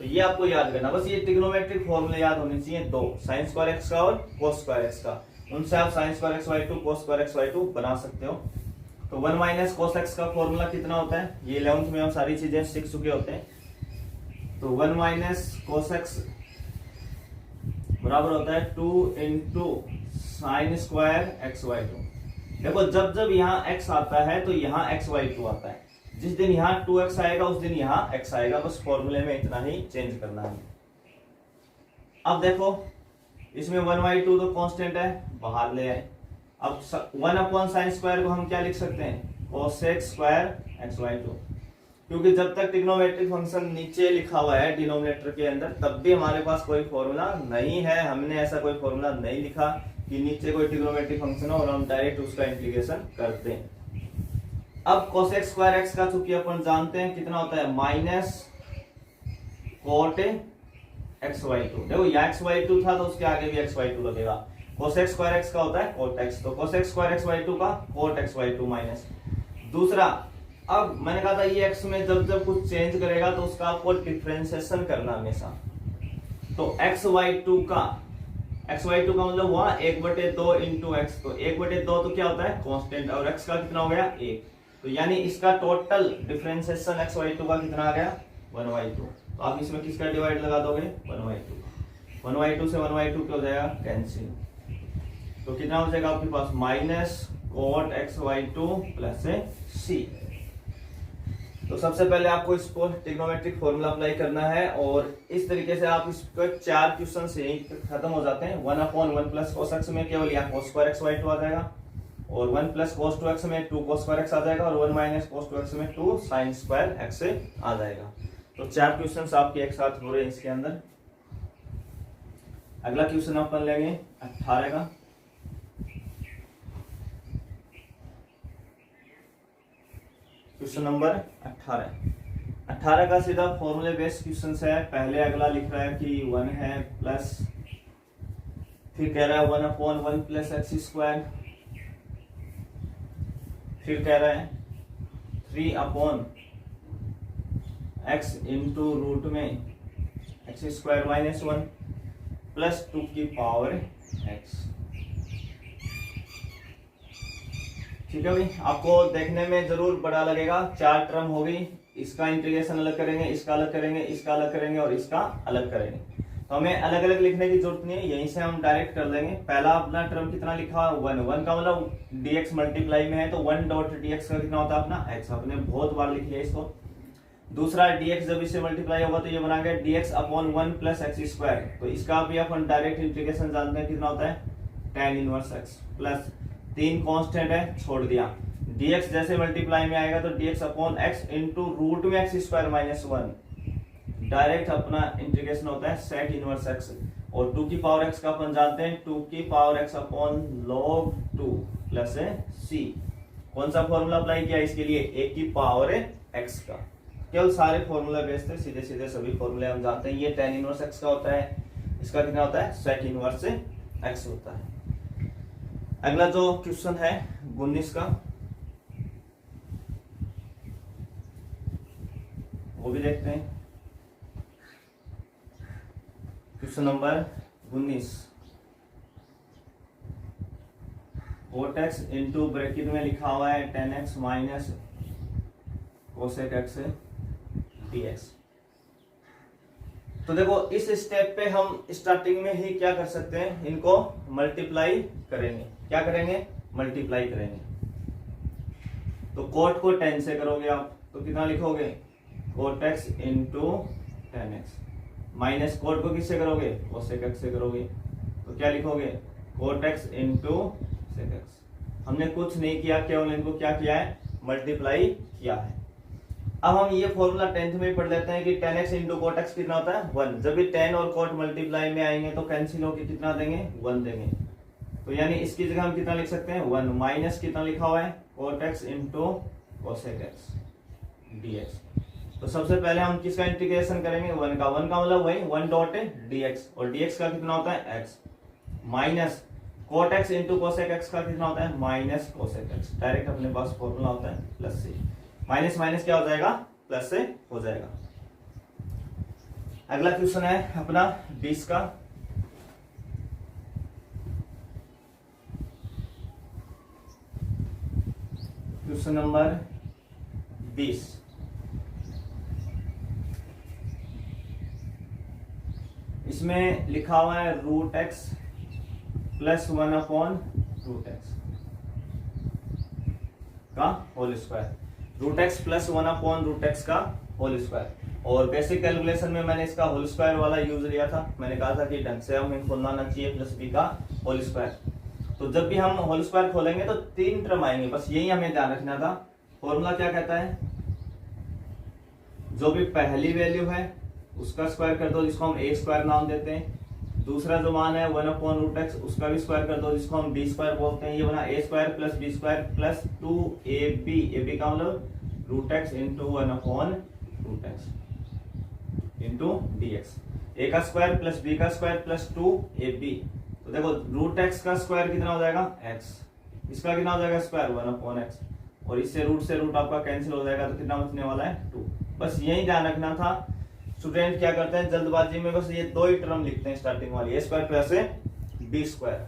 तो ये आपको याद करना, बस ये ट्रिग्नोमेट्रिक फॉर्मूले याद होने चाहिए, दो, साइन स्क्वायर एक्स का और cos स्क्वायर एक्स का। उनसे आप sign square x by 2 cos square x by 2 बना सकते हो। तो 1 माइनस cos x का फॉर्मूला कितना होता है, ये 11th में हम सारी चीजें सीख चुके होते हैं। तो 1 माइनस cos x बराबर होता है 2 into sine square x by 2। देखो जब जब यहाँ x आता है तो यहाँ x बाई 2 आता है। जिस दिन यहाँ 2x आएगा उस दिन यहाँ x आएगा, बस फॉर्मूले में इतना ही चेंज करना है। अब देखो इसमें 1 बाई 2 तो कांस्टेंट है, बाहर ले आए। अब 1 अपॉन साइन स्क्वायर को हम क्या लिख सकते हैं, cos x square x by 2। क्योंकि जब तक ट्रिग्नोमेट्रिक फंक्शन नीचे लिखा हुआ है डिनोमिनेटर के अंदर, तब भी हमारे पास कोई फॉर्मूला नहीं है। हमने ऐसा कोई फॉर्मूला नहीं लिखा कि नीचे कोई ट्रिग्नोमेट्रिक फंक्शन हो और हम डायरेक्ट उसका इंटीग्रेशन करते हैं। अब cos x स्क्वायर एक्स का चूंकि अपन जानते हैं कितना होता है, माइनस cot x बाई 2। देखो यहाँ x बाई 2 था तो उसके आगे भी x बाई 2 लगेगा। cos x स्क्वायर एक्स का होता है cot x, तो cos x square x by 2 का cot x बाई 2 माइनस। दूसरा, अब मैंने कहा था ये x में जब जब कुछ चेंज करेगा तो उसका आपको डिफरेंशिएशन करना हमेशा। तो x बाई 2 का मतलब हुआ 1/2 इंटू एक्स। तो 1/2 तो क्या होता है, कांस्टेंट, और x का कितना हो गया 1। तो यानी इसका टोटल डिफरेंशिएशन x बाई 2 का कितना आ गया 1 बाई 2। तो आप इसमें किसका डिवाइड लगा दोगे, 1 बाई 2। 1 बाई 2 से 1 बाई 2 क्या हो जाएगा, कैंसिल। तो कितना हो जाएगा आपके पास, minus cot x by 2 plus c। तो सबसे पहले आपको इसको ट्रिग्नोमेट्रिक फॉर्मूला अप्लाई करना है, और इस तरीके से आप इसको 4 क्वेश्चन से ही खत्म हो जाते हैं। 1 अपॉन 1 प्लस cos x में केवल यहाँ cos स्क्वायर एक्स बाई 2 आ जाएगा, और 1 प्लस cos 2x में 2 cos स्क्वायर एक्स आ जाएगा, और 1 माइनस cos 2x में 2 साइन स्क्वायर एक्स आ जाएगा। तो 4 क्वेश्चन आपके एक साथ हो रहे हैं इसके अंदर। अगला क्वेश्चन अपन लेंगे 18 का। क्वेश्चन नंबर 18 का सीधा फॉर्मूले बेस्ड क्वेश्चन है। पहले अगला लिख रहा है कि 1 है प्लस, फिर कह रहा है 1 अपॉन 1 प्लस एक्स स्क्वायर, फिर कह रहा है 3 अपॉन एक्स इंटू रूट में एक्स स्क्वायर माइनस 1 प्लस 2 की पावर एक्स। ठीक है भाई, आपको देखने में जरूर बड़ा लगेगा, 4 टर्म होगी, इसका इंटीग्रेशन अलग करेंगे, इसका अलग करेंगे, इसका अलग करेंगे और इसका अलग करेंगे। तो हमें अलग अलग लिखने की जरूरत नहीं है, यहीं से हम डायरेक्ट कर लेंगे। पहला अपना टर्म कितना लिखा, 1 का मतलब dx मल्टीप्लाई में है, तो 1 डॉट dx का कितना होता है अपना x, आपने बहुत बार लिख लिया इसको। दूसरा dx जब इससे मल्टीप्लाई होगा तो ये बना गया dx upon 1 plus x square, तो इसका भी अपन डायरेक्ट इंटीग्रेशन जानते हैं कितना होता है tan inverse x plus 3 constant है छोड़ दिया, dx जैसे मल्टीप्लाई में आएगा तो dx upon x into root में एक्स स्क्वायर माइनस 1, डायरेक्ट अपना इंटीग्रेशन होता है सेक इनवर्स x, और 2 की पावर x का अपन जानते हैं 2 की power x upon log 2 plus c। कौन सा फॉर्मूला अप्लाई किया इसके लिए, a की पावर x का, केवल सारे फॉर्मूला बेस्ड है, सीधे सीधे सभी फॉर्मूले हम जानते हैं। ये tan इनवर्स x का होता है, इसका कितना होता है सेक इनवर्स x होता है। अगला जो क्वेश्चन है 19 का, वो भी देखते हैं। Question number 19, cot x into bracket में लिखा हुआ है tan x minus cosec x dx। तो देखो इस स्टेप पे हम स्टार्टिंग में ही क्या कर सकते हैं, इनको मल्टीप्लाई करेंगे। क्या करेंगे, मल्टीप्लाई करेंगे। तो कोट को 10 से करोगे आप तो कितना लिखोगे, cot x into tan x, minus cot को किससे करोगे, कोसेक एक्स से करोगे, तो क्या लिखोगे, cot x into sec x. हमने कुछ नहीं किया, केवल इनको क्या किया है, मल्टीप्लाई किया है। अब हम ये फॉर्मूला 10th में पढ़ लेते हैं कि tan x into cot x कितना होता है 1। जब भी tan और कोट मल्टीप्लाई में आएंगे तो कैंसिल होकर कितना देंगे, 1 देंगे। तो यानी इसकी जगह हम कितना लिख सकते हैं, 1 माइनस कितना लिखा हुआ है, cot x into cosec x dx। तो सबसे पहले हम किसका इंटीग्रेशन करेंगे, 1 का मतलब वही 1 डॉट dx, और dx का कितना होता है x, minus cot x into cosec x का कितना होता है, माइनस कोसेक एक्स। डायरेक्ट अपने पास फॉर्मूला होता है प्लस से, माइनस माइनस क्या हो जाएगा, प्लस से हो जाएगा। अगला क्वेश्चन है अपना 20 का, क्वेश्चन नंबर 20। इसमें लिखा हुआ है root x plus 1 upon root x का whole square, root x plus 1 upon root x का होल स्क्वायर। और बेसिक कैलकुलेशन में मैंने इसका होल स्क्वायर वाला यूज लिया था, मैंने कहा था कि ढंग से हमें खोलना आना चाहिए प्लस बी का होल स्क्वायर। तो जब भी हम होल स्क्वायर खोलेंगे तो 3 टर्म आएंगे, बस यही हमें ध्यान रखना था। फॉर्मूला क्या कहता है, जो भी पहली वैल्यू है उसका स्क्वायर कर दो, जिसको हम ए स्क्वायर नाम देते हैं। दूसरा जो मान है 1 अपॉन रूट एक्स, उसका भी स्क्वायर कर दो, जिसको हम बी स्क्वायर बोलते हैं। ये बना a square plus b square plus 2ab, ab का मतलब root x into 1 upon root x into dx। A का स्क्वायर प्लस बी का स्क्वायर प्लस 2ab। तो देखो रूट एक्स का स्क्वायर कितना हो जाएगा x, इसका कितना हो जाएगा स्क्वायर 1 अपॉन x, और इससे रूट आपका कैंसिल हो जाएगा, तो कितना बचने वाला है 2। बस यही ध्यान रखना था। स्टूडेंट क्या करते हैं जल्दबाजी में बस ये 2 ही टर्म लिखते हैं स्टार्टिंग वाली, ए स्क्वायर प्लस बी स्क्वायर।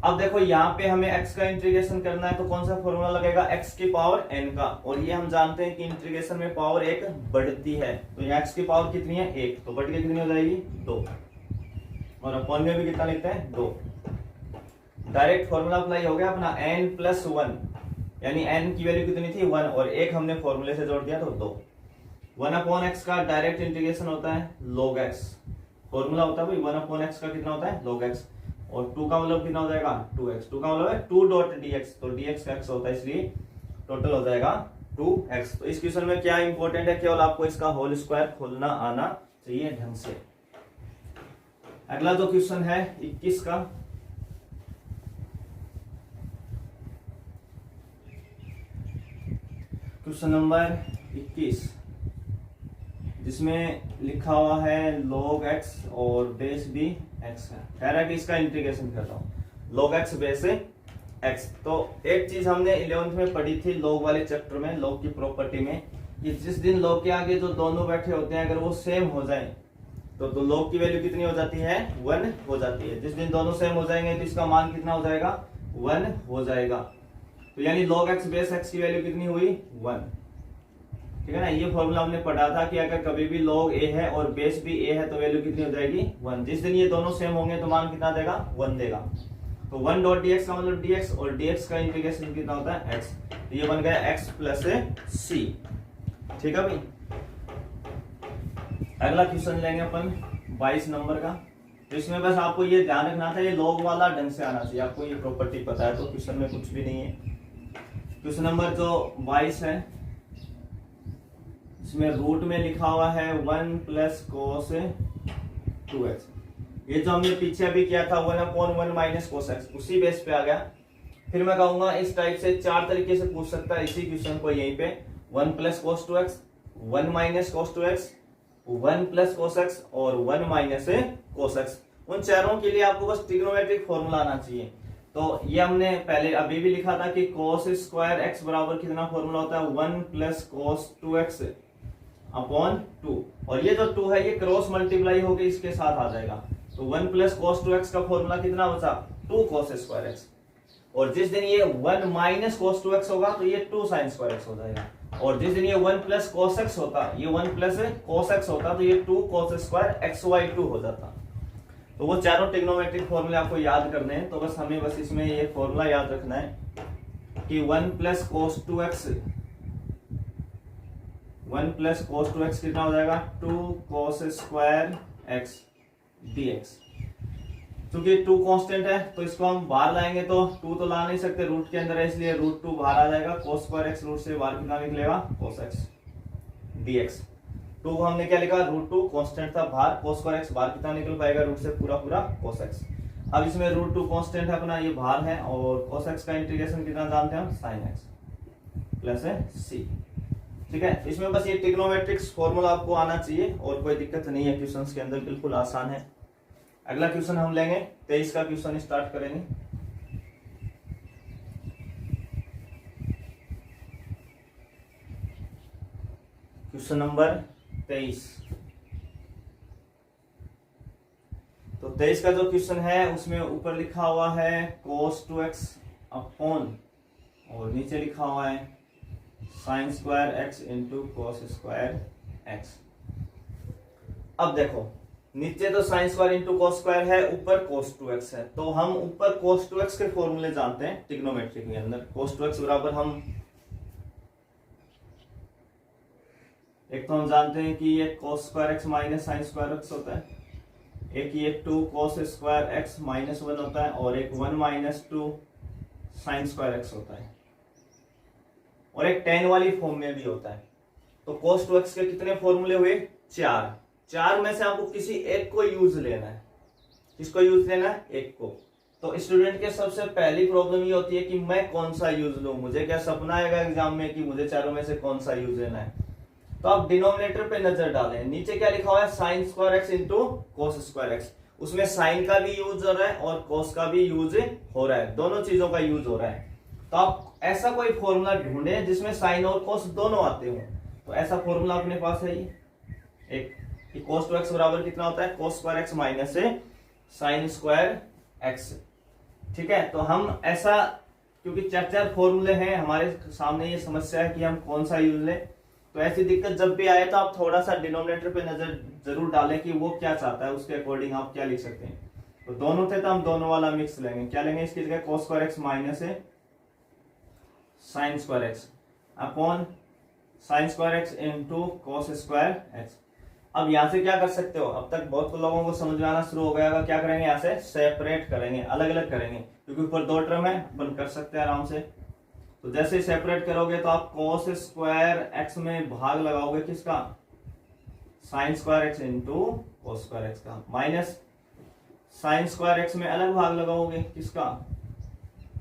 अब देखो यहाँ पे हमें x का इंटीग्रेशन करना है, तो कौन सा फॉर्मूला लगेगा, x की पावर n का। और ये हम जानते हैं कि इंटीग्रेशन में पावर 1 बढ़ती है, तो यहाँ x की पावर कितनी है 1, तो बढ़ के कितनी हो जाएगी 2, और अपॉन में भी कितना लिखते हैं 2। डायरेक्ट फॉर्मूला अप्लाई हो गया अपना n प्लस 1, यानी n की वैल्यू कितनी थी 1, और 1 हमने फॉर्मूले से जोड़ दिया तो 2। 1 अपॉन एक्स का डायरेक्ट इंटीग्रेशन होता है log x, फॉर्मूला होता है भाई 1 अपॉन एक्स का कितना होता है log x, और 2 का मतलब कितना हो जाएगा 2x, 2 का मतलब है 2 डॉट dx, तो dx का x होता है, इसलिए टोटल हो जाएगा 2x। तो इस क्वेश्चन में क्या इंपॉर्टेंट है, केवल आपको इसका होल स्क्वायर खोलना आना चाहिए ढंग से। अगला जो क्वेश्चन है 21 का, क्वेश्चन नंबर 21, जिसमें लिखा हुआ है log x और बेस भी x है। कह रहा है कि इसका इंटीग्रेशन कर रहा हूं, log x बेस x। तो एक चीज हमने 11th में पढ़ी थी log वाले चैप्टर में, log की प्रॉपर्टी में, कि जिस दिन log के आगे जो दोनों बैठे होते हैं अगर वो सेम हो जाए तो log की वैल्यू कितनी हो जाती है 1 हो जाती है। जिस दिन दोनों सेम हो जाएंगे तो इसका मान कितना हो जाएगा 1 हो जाएगा। तो यानी log x बेस x की वैल्यू कितनी हुई 1। ठीक है ना, ये फॉर्मूला हमने पढ़ा था कि अगर कभी भी log a है और बेस भी a है तो वैल्यू कितनी हो जाएगी 1। जिस दिन ये दोनों सेम होंगे तो मान कितना देगा 1 देगा। तो 1 डॉट dx का मतलब dx और dx का इंटीग्रेशन कितना होता है x। तो ये बन गया x प्लस c। ठीक है भाई, अगला क्वेश्चन लेंगे अपन 22 नंबर का। तो इसमें बस आपको ये ध्यान रखना था, ये log वाला ढंग से आना चाहिए, आपको ये प्रॉपर्टी पता है तो क्वेश्चन में कुछ भी नहीं है। क्वेश्चन नंबर जो 22 है इसमें रूट में लिखा हुआ है 1 प्लस कोस 2x। ये जो हमने पीछे अभी किया था 1/1 माइनस कोस x, उसी बेस पे आ गया। फिर मैं कहूंगा इस टाइप से 4 तरीके से पूछ सकता है इसी क्वेश्चन को, यहीं पे 1 plus cos 2x, 1 minus cos 2x, 1 plus cos x और 1 माइनस कोस x। उन चारों के लिए आपको बस ट्रिग्नोमेट्रिक फॉर्मूला आना चाहिए। तो ये हमने पहले अभी भी लिखा था कि कोस स्क्वायर x बराबर कितना फॉर्मूला होता है 1 प्लस कोस 2x अपॉन 2, और ये जो 2 है ये क्रॉस मल्टीप्लाई होकर इसके साथ आ जाएगा। तो 1 प्लस कोस 2x का फॉर्मूला कितना बचा 2 कोस स्क्वायर x। और जिस दिन ये 1 माइनस कोस 2x होगा तो ये 2 साइन स्क्वायर x हो जाएगा। और जिस दिन ये 1 प्लस कोस x होता, ये 1 प्लस कोस x होता तो ये 2 कोस स्क्वायर xy2 हो जाता। तो वो चारों ट्रिग्नोमेट्रिक फॉर्मूले आपको याद करने हैं। तो बस हमें बस इसमें ये फॉर्मूला याद रखना है कि 1 plus cos 2x, 1 plus cos 2x कितना हो जाएगा 2 कोस स्क्वायर x dx। क्योंकि 2 कांस्टेंट है तो इसको हम बाहर लाएंगे तो 2 तो ला नहीं सकते, रूट के अंदर है, इसलिए रूट 2 बाहर आ जाएगा। कोस स्क्वायर x रूट से बाहर कितना निकलेगा कोस x dx। 2 को हमने क्या लिखा रूट 2 कांस्टेंट था बाहर, कोस स्क्वायर x बाहर कितना निकल पाएगा रूट से पूरा पूरा कोस x। अब इसमें रूट 2 कांस्टेंट है अपना, ये बाहर है, और कोस x का इंटीग्रेशन कितना जानते हैं हम साइन x प्लस c। ठीक है, इसमें बस ये ट्रिग्नोमेट्रिक्स फॉर्मूला आपको आना चाहिए और कोई दिक्कत नहीं है क्वेश्चंस के अंदर, बिल्कुल आसान है। अगला क्वेश्चन हम लेंगे 23 का क्वेश्चन स्टार्ट करेंगे। Question number 23। तो 23 का जो क्वेश्चन है उसमें ऊपर लिखा हुआ है cos 2x अपॉन, और नीचे लिखा हुआ है sine square x into cos square x। अब देखो नीचे तो sine square into cos square है, ऊपर कोस 2x है, तो हम ऊपर कोस 2x के फॉर्मूले जानते हैं ट्रिग्नोमेट्री के अंदर। कोस 2x बराबर हम एक तो हम जानते हैं कि ये cos square x minus sine square x होता है, एक ये 2 कोस स्क्वायर x माइनस 1 होता है, और एक 1 माइनस 2 साइन स्क्वायर x होता है, और एक tan वाली फॉर्म में भी होता है। तो कोस 2x के कितने फॉर्मूले हुए 4 में से आपको किसी एक को यूज लेना है। किसको यूज लेना है एक को। तो स्टूडेंट के सबसे पहली प्रॉब्लम ये होती है कि मैं कौन सा यूज लूं, मुझे क्या सपना आएगा एग्जाम में कि मुझे चारों में से कौन सा यूज लेना है। तो आप डिनोमिनेटर पे नजर डालें, नीचे क्या लिखा हुआ है sign square x into cos square x. उसमें साइन का भी यूज हो रहा है और कोस का भी यूज हो रहा है, दोनों चीजों का यूज हो रहा है। तो आप ऐसा कोई फॉर्मूला ढूंढे जिसमें साइन और कोस दोनों आते हो। तो ऐसा फॉर्मूला अपने पास है ये एक, कोस 2x बराबर कितना होता है कोस square x minus sign square x. ठीक है, तो हम ऐसा, क्योंकि 4 फॉर्मूले हैं हमारे सामने, ये समस्या है कि हम कौन सा यूज लें। तो ऐसी दिक्कत जब भी आए तो आप थोड़ा सा डिनोमिनेटर पे नजर जरूर डालें कि वो क्या चाहता है, उसके अकॉर्डिंग आप क्या लिख सकते हैं। तो दोनों थे तो हम दोनों वाला मिक्स लेंगे। क्या लेंगे इसकी जगह कोस square x minus sign square x upon sine square x into cos square x. अब यहां से क्या कर सकते हो, अब तक बहुत लोगों को समझ में आना शुरू हो गया होगा। क्या करेंगे, यहाँ से सेपरेट करेंगे, अलग अलग करेंगे, क्योंकि ऊपर 2 टर्म है, अपन कर सकते हैं आराम से। तो जैसे सेपरेट करोगे तो आप कोस स्क्वायर एक्स में भाग लगाओगे किसका, sign square x into cos square x का, माइनस साइन स्क्वायर एक्स में अलग भाग लगाओगे किसका,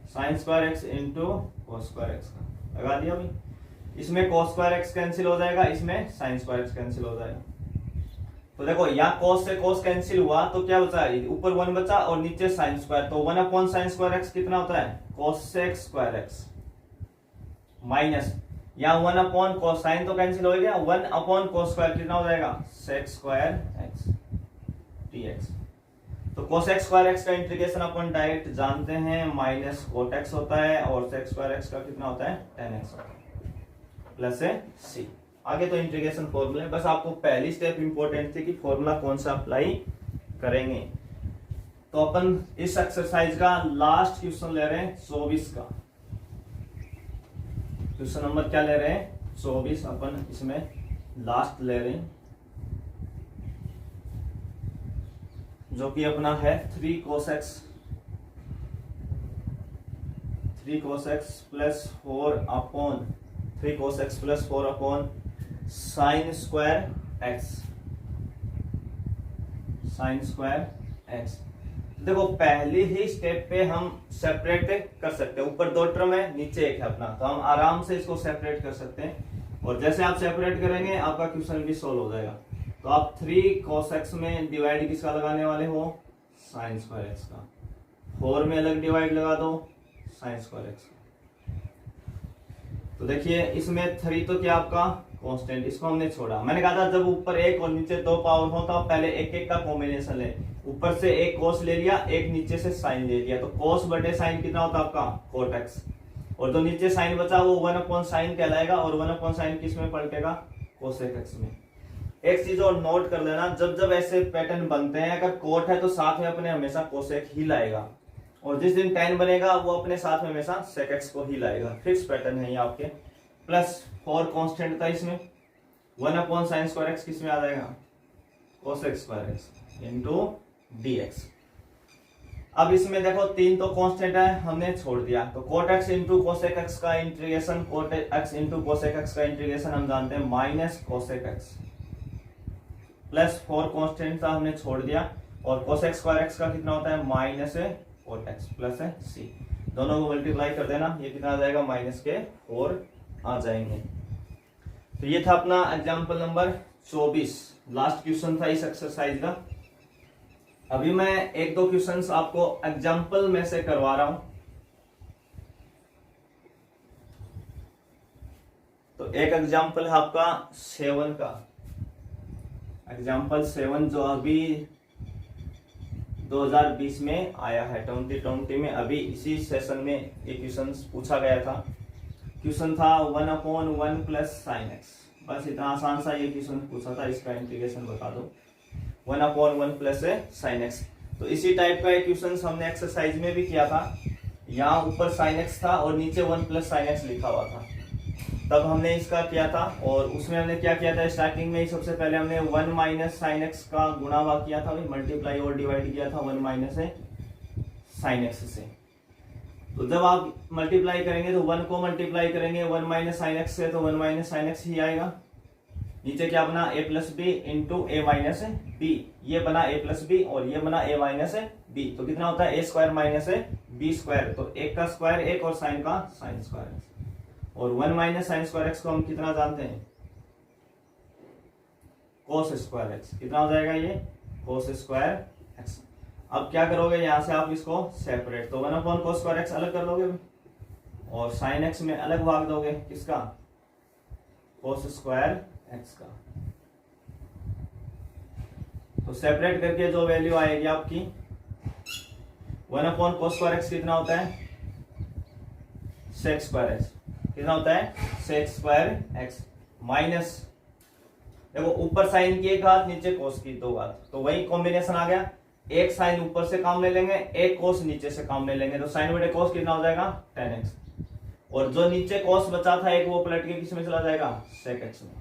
sign square x into cos square x का। लगा दिया भाई। इसमें कोस स्क्वायर एक्स कैंसिल हो जाएगा, इसमें साइन स्क्वायर एक्स कैंसिल हो जाएगा। तो देखो यहाँ कोस से कोस कैंसिल हुआ तो क्या बचा, ऊपर 1 बचा और नीचे साइन स्क्वायर। तो 1 अपॉन साइन स्क्वायर एक्स कितना होता है कोस सेक्स स्क्वायर एक्स, माइनस यहाँ 1 अपॉन कोस, साइन तो कैंसिल हो गया, 1 अपॉन कोस स्क्वायर कितना हो जाएगा सेक्स स्क्वायर एक्स। dx। तो cos x स्क्वायर x का इंटीग्रेशन अपन डायरेक्ट जानते हैं, माइनस कोट x होता है और sec स्क्वायर x का कितना होता है, tan x होता है, प्लस है c। आगे तो इंटीग्रेशन फॉर्मूला, बस आपको पहली स्टेप इंपॉर्टेंट थी कि फॉर्मूला कौन सा अप्लाई करेंगे। तो अपन इस एक्सरसाइज का लास्ट क्वेश्चन ले रहे हैं 24 का। क्वेश्चन नंबर क्या ले रहे हैं, 24 अपन इसमें लास्ट ले रहे हैं, जो कि अपना है 3 cos x plus 4 upon 3 cos x plus 4 upon sine square x। देखो पहली ही स्टेप पे हम सेपरेट कर सकते हैं, ऊपर 2 टर्म है नीचे एक है अपना, तो हम आराम से इसको सेपरेट कर सकते हैं। और जैसे आप सेपरेट करेंगे आपका क्वेश्चन भी सोल्व हो जाएगा। तो आप 3 cos x में डिवाइड किसका लगाने वाले हो, साइन स्क्वायर x का। 4 में अलग डिवाइड लगा दो, साइन स्क्वायर x का। तो देखिए इसमें 3 तो क्या आपका कांस्टेंट, इसको हमने छोड़ा। मैंने कहा था जब ऊपर 1 और नीचे 2 पावर हो तो आप पहले एक एक का कॉम्बिनेशन ले, ऊपर से एक cos ले लिया, एक नीचे से साइन ले लिया, तो cos बटे साइन कितना होता है आपका, cot x। और जो नीचे साइन बचा वो 1 अपॉन साइन कहलाएगा, और 1 अपॉन साइन किस में पलटेगा, cosec x में। एक चीज और नोट कर लेना, जब जब ऐसे पैटर्न बनते हैं अगर कोट है तो साथ में अपने हमेशा cosec ही लाएगा, और जिस दिन tan बनेगा वो अपने साथ में हमेशा sec x को ही लाएगा। फिक्स पैटर्न है ये आपके। प्लस 4 कांस्टेंट था इसमें, 1 अपॉन साइन स्क्वायर x किस में आ जाएगा, cosec square x into dx। अब इसमें देखो 3 तो कांस्टेंट है, हमने छोड़ दिया, तो cot x into cosec x का integration, cot x into cosec x का इंटीग्रेशन हम जानते हैं minus cosec x, plus 4 constant था हमने छोड़ दिया, और cosec स्क्वायर x का कितना होता है, माइनस है cot x प्लस है c। दोनों को मल्टीप्लाई कर देना, ये कितना आ जाएगा, माइनस के 4 आ जाएंगे। तो ये था अपना एग्जाम्पल नंबर 24, लास्ट क्वेश्चन था इस एक्सरसाइज का। अभी मैं 1-2 क्वेश्चंस आपको एग्जाम्पल में से करवा रहा हूं। तो एक एग्जाम्पल है आपका 7 का, एग्जाम्पल 7 जो अभी 2020 में आया है, 2020 में अभी इसी सेशन में ये क्वेश्चन पूछा गया था। क्वेश्चन था 1 अपॉन 1 प्लस साइन एक्स, बस इतना आसान सा ये क्वेश्चन पूछा था, इसका इंटीग्रेशन बता दो, 1 अपॉन 1 प्लस साइन एक्स। तो इसी टाइप का एक क्वेश्चन हमने एक्सरसाइज में भी किया था, यहाँ ऊपर साइन एक्स था और नीचे 1 प्लस साइन एक्स लिखा हुआ था, तब हमने इसका किया था। और उसमें हमने क्या किया था, स्टार्टिंग में ही सबसे पहले हमने 1 माइनस साइन एक्स का गुणा किया था, मल्टीप्लाई और डिवाइड किया था 1 माइनस साइन एक्स से। तो जब आप मल्टीप्लाई करेंगे तो 1 को मल्टीप्लाई करेंगे 1 माइनस साइन एक्स से, तो 1 माइनस साइन एक्स ही आएगा। नीचे क्या बना, a plus B into A minus B, ये बना a प्लस बी और ये बना a माइनस बी, तो कितना होता है a square minus B square, तो एक का स्क्वायर एक और साइन का साइन स्क्वायर। और 1 माइनस साइन स्क्वायर एक्स को हम कितना जानते हैं, कोस स्क्वायर एक्स, कितना हो जाएगा ये, कोस स्क्वायर एक्स। अब क्या करोगे, यहां से आप इसको सेपरेट, तो 1 अपॉन कोस स्क्वायर एक्स अलग कर लोगे और साइन एक्स में अलग भाग दोगे, किसका, कोस स्क्वायर एक्स का। तो सेपरेट करके जो वैल्यू आएगी आपकी 1 अपॉन कोस स्क्वायर एक्स कितना होता है, सेक स्क्वायर एक्स, कितना होता है, सेक स्क्वायर एक्स माइनस, देखो ऊपर साइन की एक घात नीचे कोस की 2 घात, तो वही कॉम्बिनेशन आ गया, एक साइन ऊपर से काम ले लेंगे एक कोस नीचे से काम ले लेंगे, तो साइन बटे कोस कितना हो जाएगा, tan x। और जो नीचे कोस बचा था एक, वो पलट के किस में चला जाएगा, सेक एक्स में।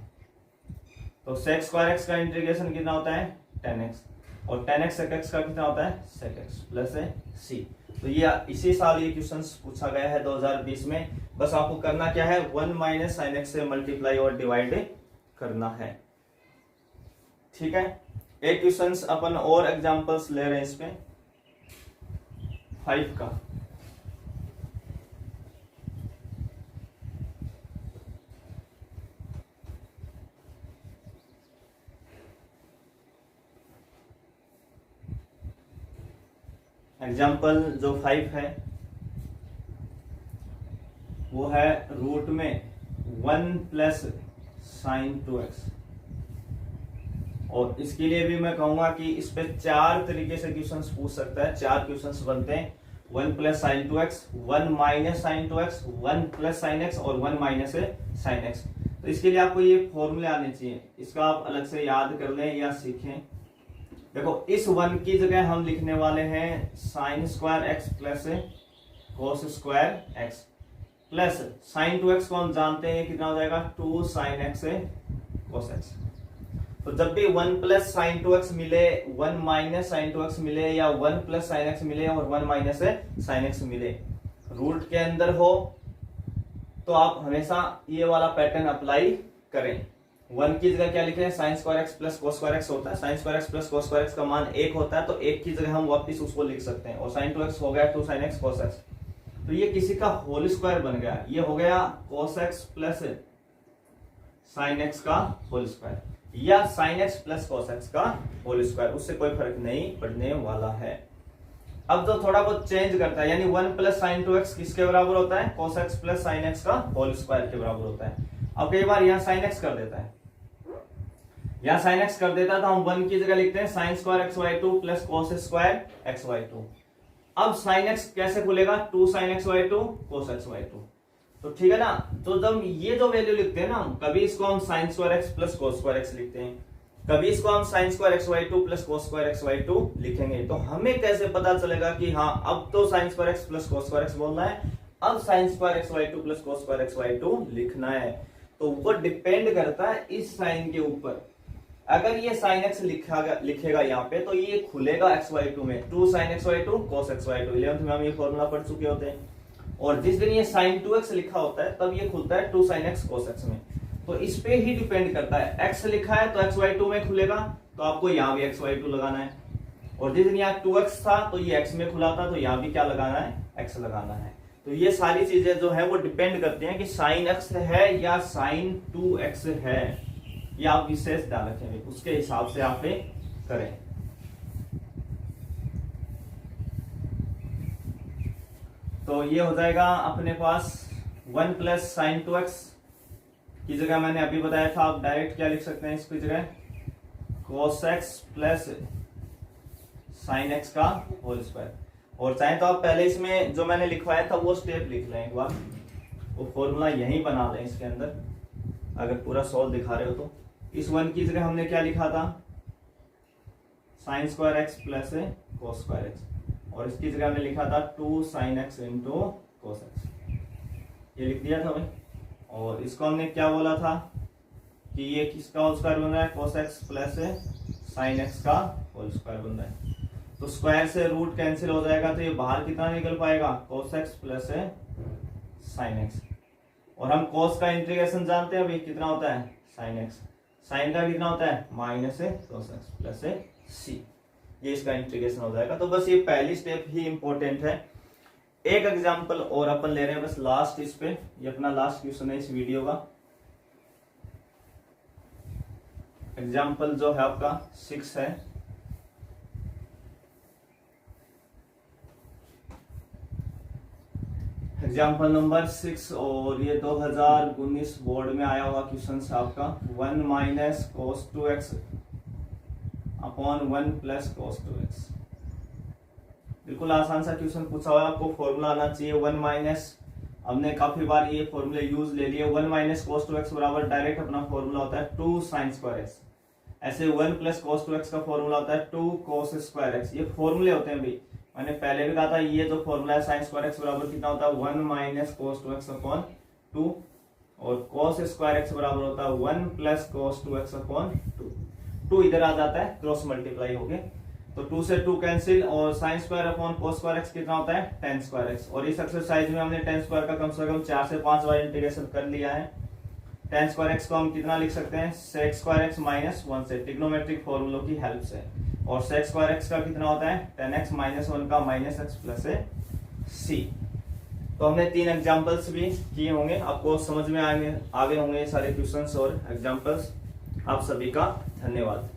तो सेक स्क्वायर एक्स का इंटीग्रेशन कितना होता है, tan x, और tan x sec x का कितना होता है, sec x प्लस c। तो ये इसी साल ये क्वेश्चन पूछा गया है 2020 में। बस आपको करना क्या है, 1 माइनस साइन एक्स से मल्टीप्लाई और डिवाइड करना है, ठीक है। एक क्वेश्चन अपन और एग्जांपल्स ले रहे हैं इसमें 5 का। एग्जाम्पल जो 5 है वो है रूट में 1 प्लस साइन 2x और इसके लिए भी मैं कहूंगा कि इस पे 4 तरीके से क्वेश्चंस पूछ सकता है। 4 क्वेश्चंस बनते हैं, 1 plus sine 2x, 1 minus sine 2x, 1 plus sine x और 1 माइनस साइन x। तो इसके लिए आपको ये फॉर्मूले आने चाहिए, इसका आप अलग से याद कर लें या सीखें। देखो इस 1 की जगह हम लिखने वाले हैं sine square x plus cos square x plus sine 2x को हम जानते हैं कितना हो जाएगा 2 साइन एक्स कोस एक्स। तो जब भी 1 प्लस साइन 2x मिले, 1 माइनस साइन 2x मिले या 1 प्लस साइन x मिले और 1 माइनस साइन x मिले, रूट के अंदर हो तो आप हमेशा ये वाला पैटर्न अप्लाई करें। 1 की जगह क्या लिखे हैं sine square x plus cos square x होता है, sign square x plus cos square x का मान 1 होता है, तो 1 की जगह हम वापस उसको लिख सकते हैं। और साइन 2x हो गया 2 साइन एक्स कोस एक्स, तो ये किसी का होल स्क्वायर बन गया, ये हो गया cos x plus sine x का होल स्क्वायर या sine x plus cos x का होल स्क्वायर, उससे कोई फर्क नहीं पड़ने वाला है। अब जो थोड़ा बहुत चेंज करता है, यानी 1 प्लस साइन 2x किसके बराबर होता है cos x plus sine x का होल स्क्वायर के बराबर होता है। अब कई बार यहाँ साइन एक्स कर देता है, यहाँ साइन एक्स कर देता है, तो हम 1 की जगह लिखते हैं sine square x by 2 plus cos square x by 2। अब साइन एक्स कैसे खुलेगा 2 sine x by 2 cos x by 2, तो ठीक है ना। तो जब ये जो वैल्यू लिखते हैं ना, कभी इसको हम sine square x plus cos square x लिखते हैं, कभी इसको हम sine square x by 2 plus cos square x by 2 लिखेंगे, तो हमें कैसे पता चलेगा कि हाँ अब तो sine square x plus cos square x बोलना है, अब sine square x by 2 plus cos square x by 2 लिखना है। तो वो डिपेंड करता है इस साइन के ऊपर। अगर ये साइन एक्स लिखेगा यहाँ पे, तो ये खुलेगा एक्स वाई 2 में, 2 sine x by 2 cos x by 2। 11th में हम ये फॉर्मूला पढ़ चुके होते हैं। और जिस दिन ये साइन 2x लिखा होता है, तब ये खुलता है 2 साइन एक्स कोस एक्स में। तो इस पे ही डिपेंड करता है, x लिखा है तो एक्स वाई 2 में खुलेगा, तो आपको यहाँ भी एक्स वाई 2 लगाना है। और जिस दिन यहाँ 2x था तो ये x में खुला था, तो यहाँ भी क्या लगाना है x लगाना है। तो ये सारी चीजें जो है वो डिपेंड करती हैं कि साइन x है या साइन 2x है, ये आप विशेष ध्यान रखेंगे, उसके हिसाब से आप करें। तो ये हो जाएगा अपने पास 1 प्लस साइन 2x की जगह मैंने अभी बताया था, आप डायरेक्ट क्या लिख सकते हैं इसकी जगह cos x plus sine x का होल स्क्वायर। और चाहे तो आप पहले इसमें जो मैंने लिखवाया था वो स्टेप लिख लें एक बार, वो फॉर्मूला यहीं बना लें इसके अंदर, अगर पूरा सॉल्व दिखा रहे हो तो। इस 1 की जगह हमने क्या लिखा था sign square x plus cos square x, और इसकी जगह हमने लिखा था 2 sine x into cos x, ये लिख दिया था भाई। और इसको हमने क्या बोला था कि ये किसका होल स्क्वायर बन रहा है cos x plus sine x का होल स्क्वायर बन रहा है। तो स्क्वायर से रूट कैंसिल हो जाएगा, तो ये बाहर कितना निकल पाएगा cos x plus sine x. और हम कोस का इंटीग्रेशन जानते हैं अभी कितना होता है साइन एक्स, साइन का कितना होता है माइनस कोस एक्स प्लस सी, ये इसका इंटीग्रेशन हो जाएगा। तो बस ये पहली स्टेप ही इंपॉर्टेंट है। एक एग्जांपल और अपन ले रहे हैं बस लास्ट इस पे, ये अपना लास्ट क्वेश्चन है इस वीडियो का। एग्जांपल जो है आपका 6 है। एग्जाम्पल नंबर 6, और ये 2019 बोर्ड में आया हुआ क्वेश्चन है आपका। 1 minus cos 2x upon 1 plus cos 2x, बिल्कुल आसान सा क्वेश्चन पूछा हुआ है, आपको फॉर्मूला आना चाहिए 1 माइनस, हमने काफी बार ये फॉर्मूले यूज ले लिए। 1 माइनस कोस 2x बराबर डायरेक्ट अपना फॉर्मूला होता है 2 साइन स्क्वायर एक्स। ऐसे 1 प्लस कोस 2x का फॉर्मूला होता है 2 कोस स्क्वायर एक्स। ये फॉर्मूले होते हैं भाई, मैंने पहले भी कहा था, ये जो फॉर्मूला है साइन स्क्वायर एक्स बराबर कितना होता है 1 माइनस कोस 2x अपॉन 2, और कोस स्क्वायर एक्स बराबर होता है 1 प्लस कोस 2x अपॉन 2। 2 इधर आ जाता है, क्रॉस मल्टीप्लाई हो गए, तो 2 से 2 कैंसिल, और साइन स्क्वायर अपॉन कोस स्क्वायर एक्स कितना होता है tan स्क्वायर एक्स। और इस एक्सरसाइज में हमने tan स्क्वायर का कम से कम 4 से 5 बार इंटीग्रेशन कर लिया है। tan स्क्वायर एक्स को हम कितना लिख सकते हैं sec स्क्वायर एक्स माइनस 1 से, ट्रिग्नोमेट्रिक फॉर्मूलों की हेल्प से। और sec स्क्वायर एक्स का कितना होता है tan x माइनस 1 का माइनस एक्स प्लस c। तो हमने 3 एग्जांपल्स भी किए होंगे, आपको समझ में आगे होंगे सारे क्वेश्चंस और एग्जांपल्स। आप सभी का धन्यवाद।